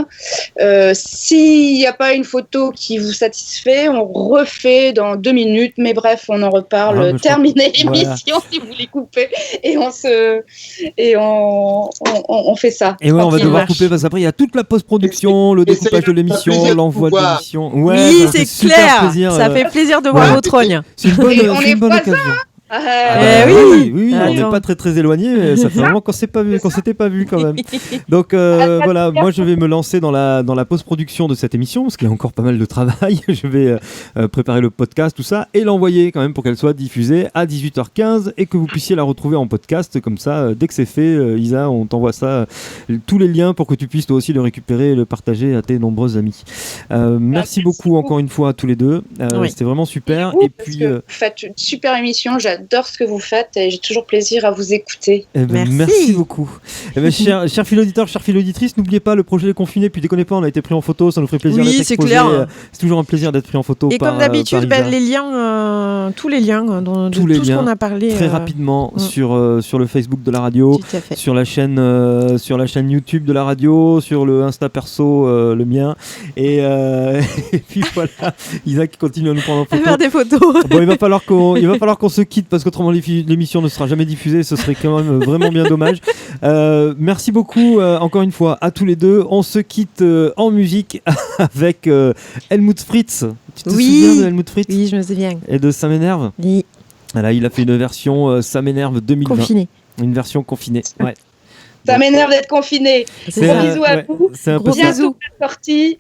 S4: S'il n'y a pas une photo qui vous satisfait, on refait dans 2 minutes. Mais bref, on en reparle. Terminer l'émission si vous voulez couper. Et on fait ça.
S1: Et ouais, on va devoir couper parce qu'après il y a toute la post-production, le découpage de l'émission, l'envoie de l'émission.
S2: Ouais, oui, c'est clair. Plaisir, ça fait plaisir de voir votre rogne.
S1: C'est une bonne occasion. Oui, on n'est pas très éloigné, mais ça fait vraiment qu'on s'était pas vu quand même. Donc voilà, moi je vais me lancer dans la post-production de cette émission parce qu'il y a encore pas mal de travail. Je vais préparer le podcast, tout ça, et l'envoyer quand même pour qu'elle soit diffusée à 18h15 et que vous puissiez la retrouver en podcast. Comme ça, dès que c'est fait, Isa, on t'envoie ça, tous les liens pour que tu puisses toi aussi le récupérer et le partager à tes nombreux amis. Merci beaucoup encore une fois à tous les deux. C'était vraiment super.
S4: Et puis vous faites une super émission. J'adore ce que vous faites et j'ai toujours plaisir à vous écouter.
S1: Merci beaucoup. Chers fil auditeurs, chers fil auditrices, n'oubliez pas le projet Les Confinés, puis déconnez pas, on a été pris en photo, ça nous ferait plaisir d'être exposé. Clair. C'est toujours un plaisir d'être pris en photo.
S2: Et comme d'habitude, les liens, tous les liens de tout ce qu'on a parlé
S1: très rapidement sur le Facebook de la radio, sur la chaîne YouTube de la radio, sur le Insta perso, le mien, et puis voilà, Isaac continue à nous prendre en photo.
S2: À faire des photos.
S1: Bon, il va falloir qu'on se quitte parce qu'autrement l'émission ne sera jamais diffusée, ce serait quand même vraiment bien dommage. Merci beaucoup encore une fois à tous les deux. On se quitte en musique avec Helmut Fritz. Tu te souviens de Helmut Fritz ?
S2: Oui, je me souviens.
S1: Et de Ça m'énerve ?
S2: Oui.
S1: Voilà, il a fait une version Ça m'énerve 2020.
S2: Confiné.
S1: Une version confinée. Ouais.
S4: Ça m'énerve d'être confiné. Gros bisous à vous. Bientôt la sortie.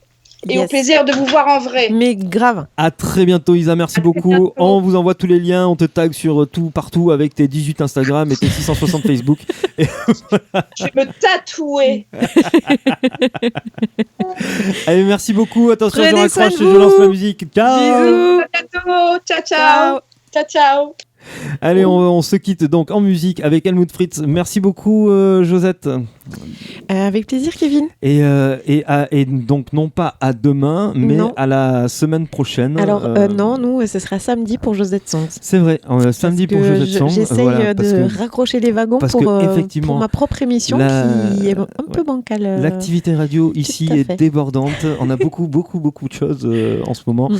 S4: Et au plaisir de vous voir en vrai.
S2: Mais grave.
S1: À très bientôt, Isa. Merci beaucoup. On vous envoie tous les liens. On te tag sur tout, partout avec tes 18 Instagram et tes 660 Facebook. Et
S4: voilà. Je vais me tatouer.
S1: Allez, merci beaucoup. Attention, je raccroche et je lance la musique. Ciao.
S4: Bisous. À bientôt. Ciao, ciao. Ciao, ciao.
S1: Allez, on se quitte donc en musique avec Helmut Fritz. Merci beaucoup, Josette.
S2: Avec plaisir, Kevin.
S1: Et donc, non pas à demain, mais à la semaine prochaine.
S2: Alors, non, nous, ce sera samedi pour Josette Songs.
S1: C'est vrai, samedi pour Josette Songs.
S2: J'essaye de raccrocher les wagons pour ma propre émission qui est un peu bancale.
S1: L'activité radio ici est débordante. On a beaucoup de choses en ce moment.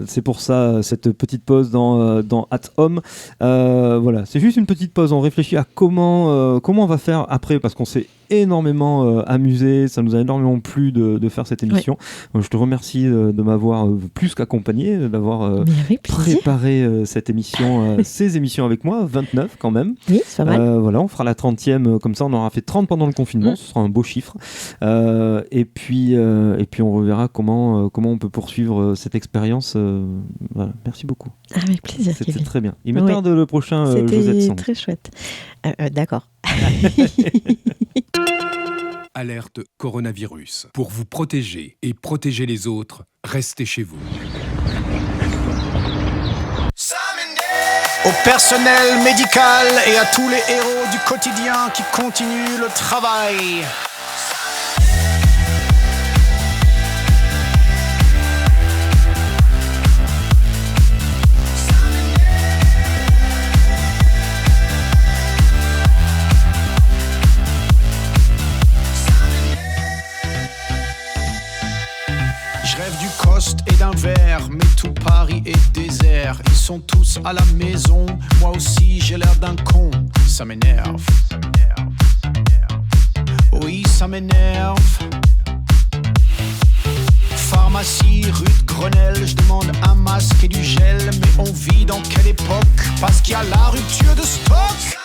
S1: C'est pour ça, cette petite pause dans At Home. Voilà, c'est juste une petite pause. On réfléchit à comment on va faire après, parce qu'on s'est énormément amusé, ça nous a énormément plu de faire cette émission. Je te remercie de m'avoir plus qu'accompagné, d'avoir préparé cette émission, ces émissions avec moi, 29 quand même.
S2: Oui, c'est pas mal.
S1: Voilà, on fera la 30e, comme ça on aura fait 30 pendant le confinement, ce sera un beau chiffre. Et puis on reverra comment on peut poursuivre cette expérience. Voilà. Merci beaucoup.
S2: Avec plaisir.
S1: C'était très bien. Il me tarde le prochain Josette Songs.
S2: C'était très chouette. D'accord.
S8: Alerte coronavirus. Pour vous protéger et protéger les autres, restez chez vous.
S9: Au personnel médical et à tous les héros du quotidien qui continuent le travail. Je rêve du coste et d'un verre, mais tout Paris est désert. Ils sont tous à la maison, moi aussi j'ai l'air d'un con. Ça m'énerve, oui ça m'énerve. Pharmacie, rue de Grenelle, je demande un masque et du gel. Mais on vit dans quelle époque? Parce qu'il y a la rupture de stock.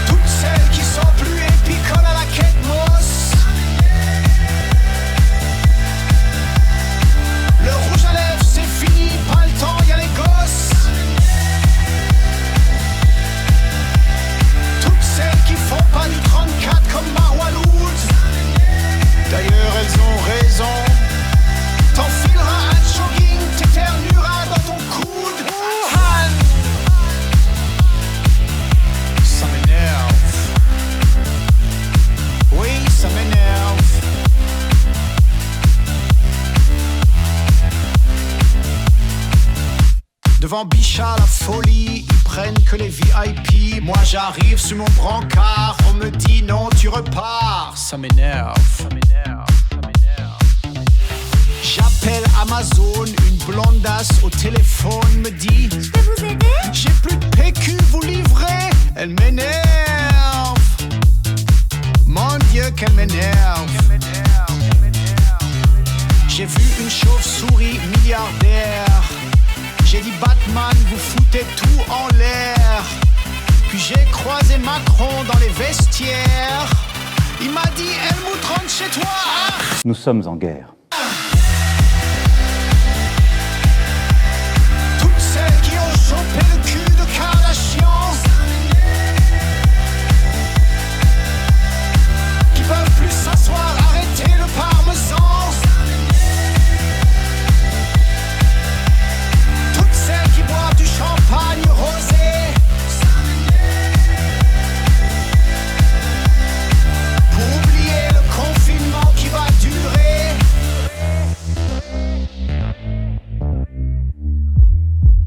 S9: Toutes celles qui sont plus épicoles à la quête mosse. Le rouge à lèvres c'est fini, pas le temps, y'a les gosses. Toutes celles qui font pas du 34 comme Marwa Loud. D'ailleurs elles ont raison. T'enfileras un jogging, t'éternueras dans ton coude. Devant Bichat la folie, ils prennent que les VIP. Moi j'arrive sur mon brancard, on me dit non tu repars. Ça m'énerve, ça m'énerve, ça m'énerve. J'appelle Amazon, une blondasse au téléphone me dit: je peux vous aider? J'ai plus de PQ, vous livrez? Elle m'énerve. Mon Dieu qu'elle m'énerve. J'ai vu une chauve-souris milliardaire. J'ai dit Batman, vous foutez tout en l'air. Puis j'ai croisé Macron dans les vestiaires. Il m'a dit Helmut, rentre chez toi.
S10: Nous sommes en guerre.
S9: Toutes celles qui ont chopé le cul de Kardashian, qui peuvent plus s'asseoir, arrêter le parmesan. Toutes celles qui boivent du champagne rosé, pour oublier le confinement qui va durer.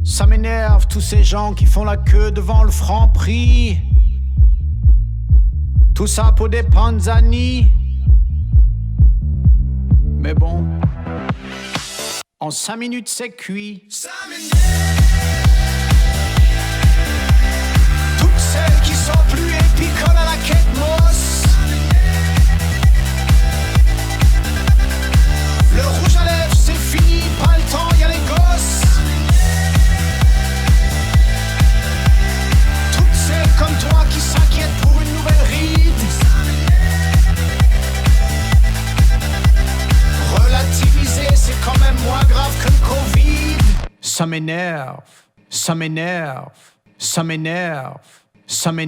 S9: Ça m'énerve tous ces gens qui font la queue devant le Franprix. Tout ça pour des panzani. Mais bon, en 5 minutes c'est cuit. Toutes celles qui sont plus épicoles à la quête mosse. Le rouge à lèvres c'est fini, pas le temps, y'a les gosses. Toutes celles comme toi qui s'inquiètent pour une nouvelle ride. Relativiser c'est quand même moins grave que le Covid. Ça m'énerve, ça m'énerve, ça m'énerve, ça m'énerve.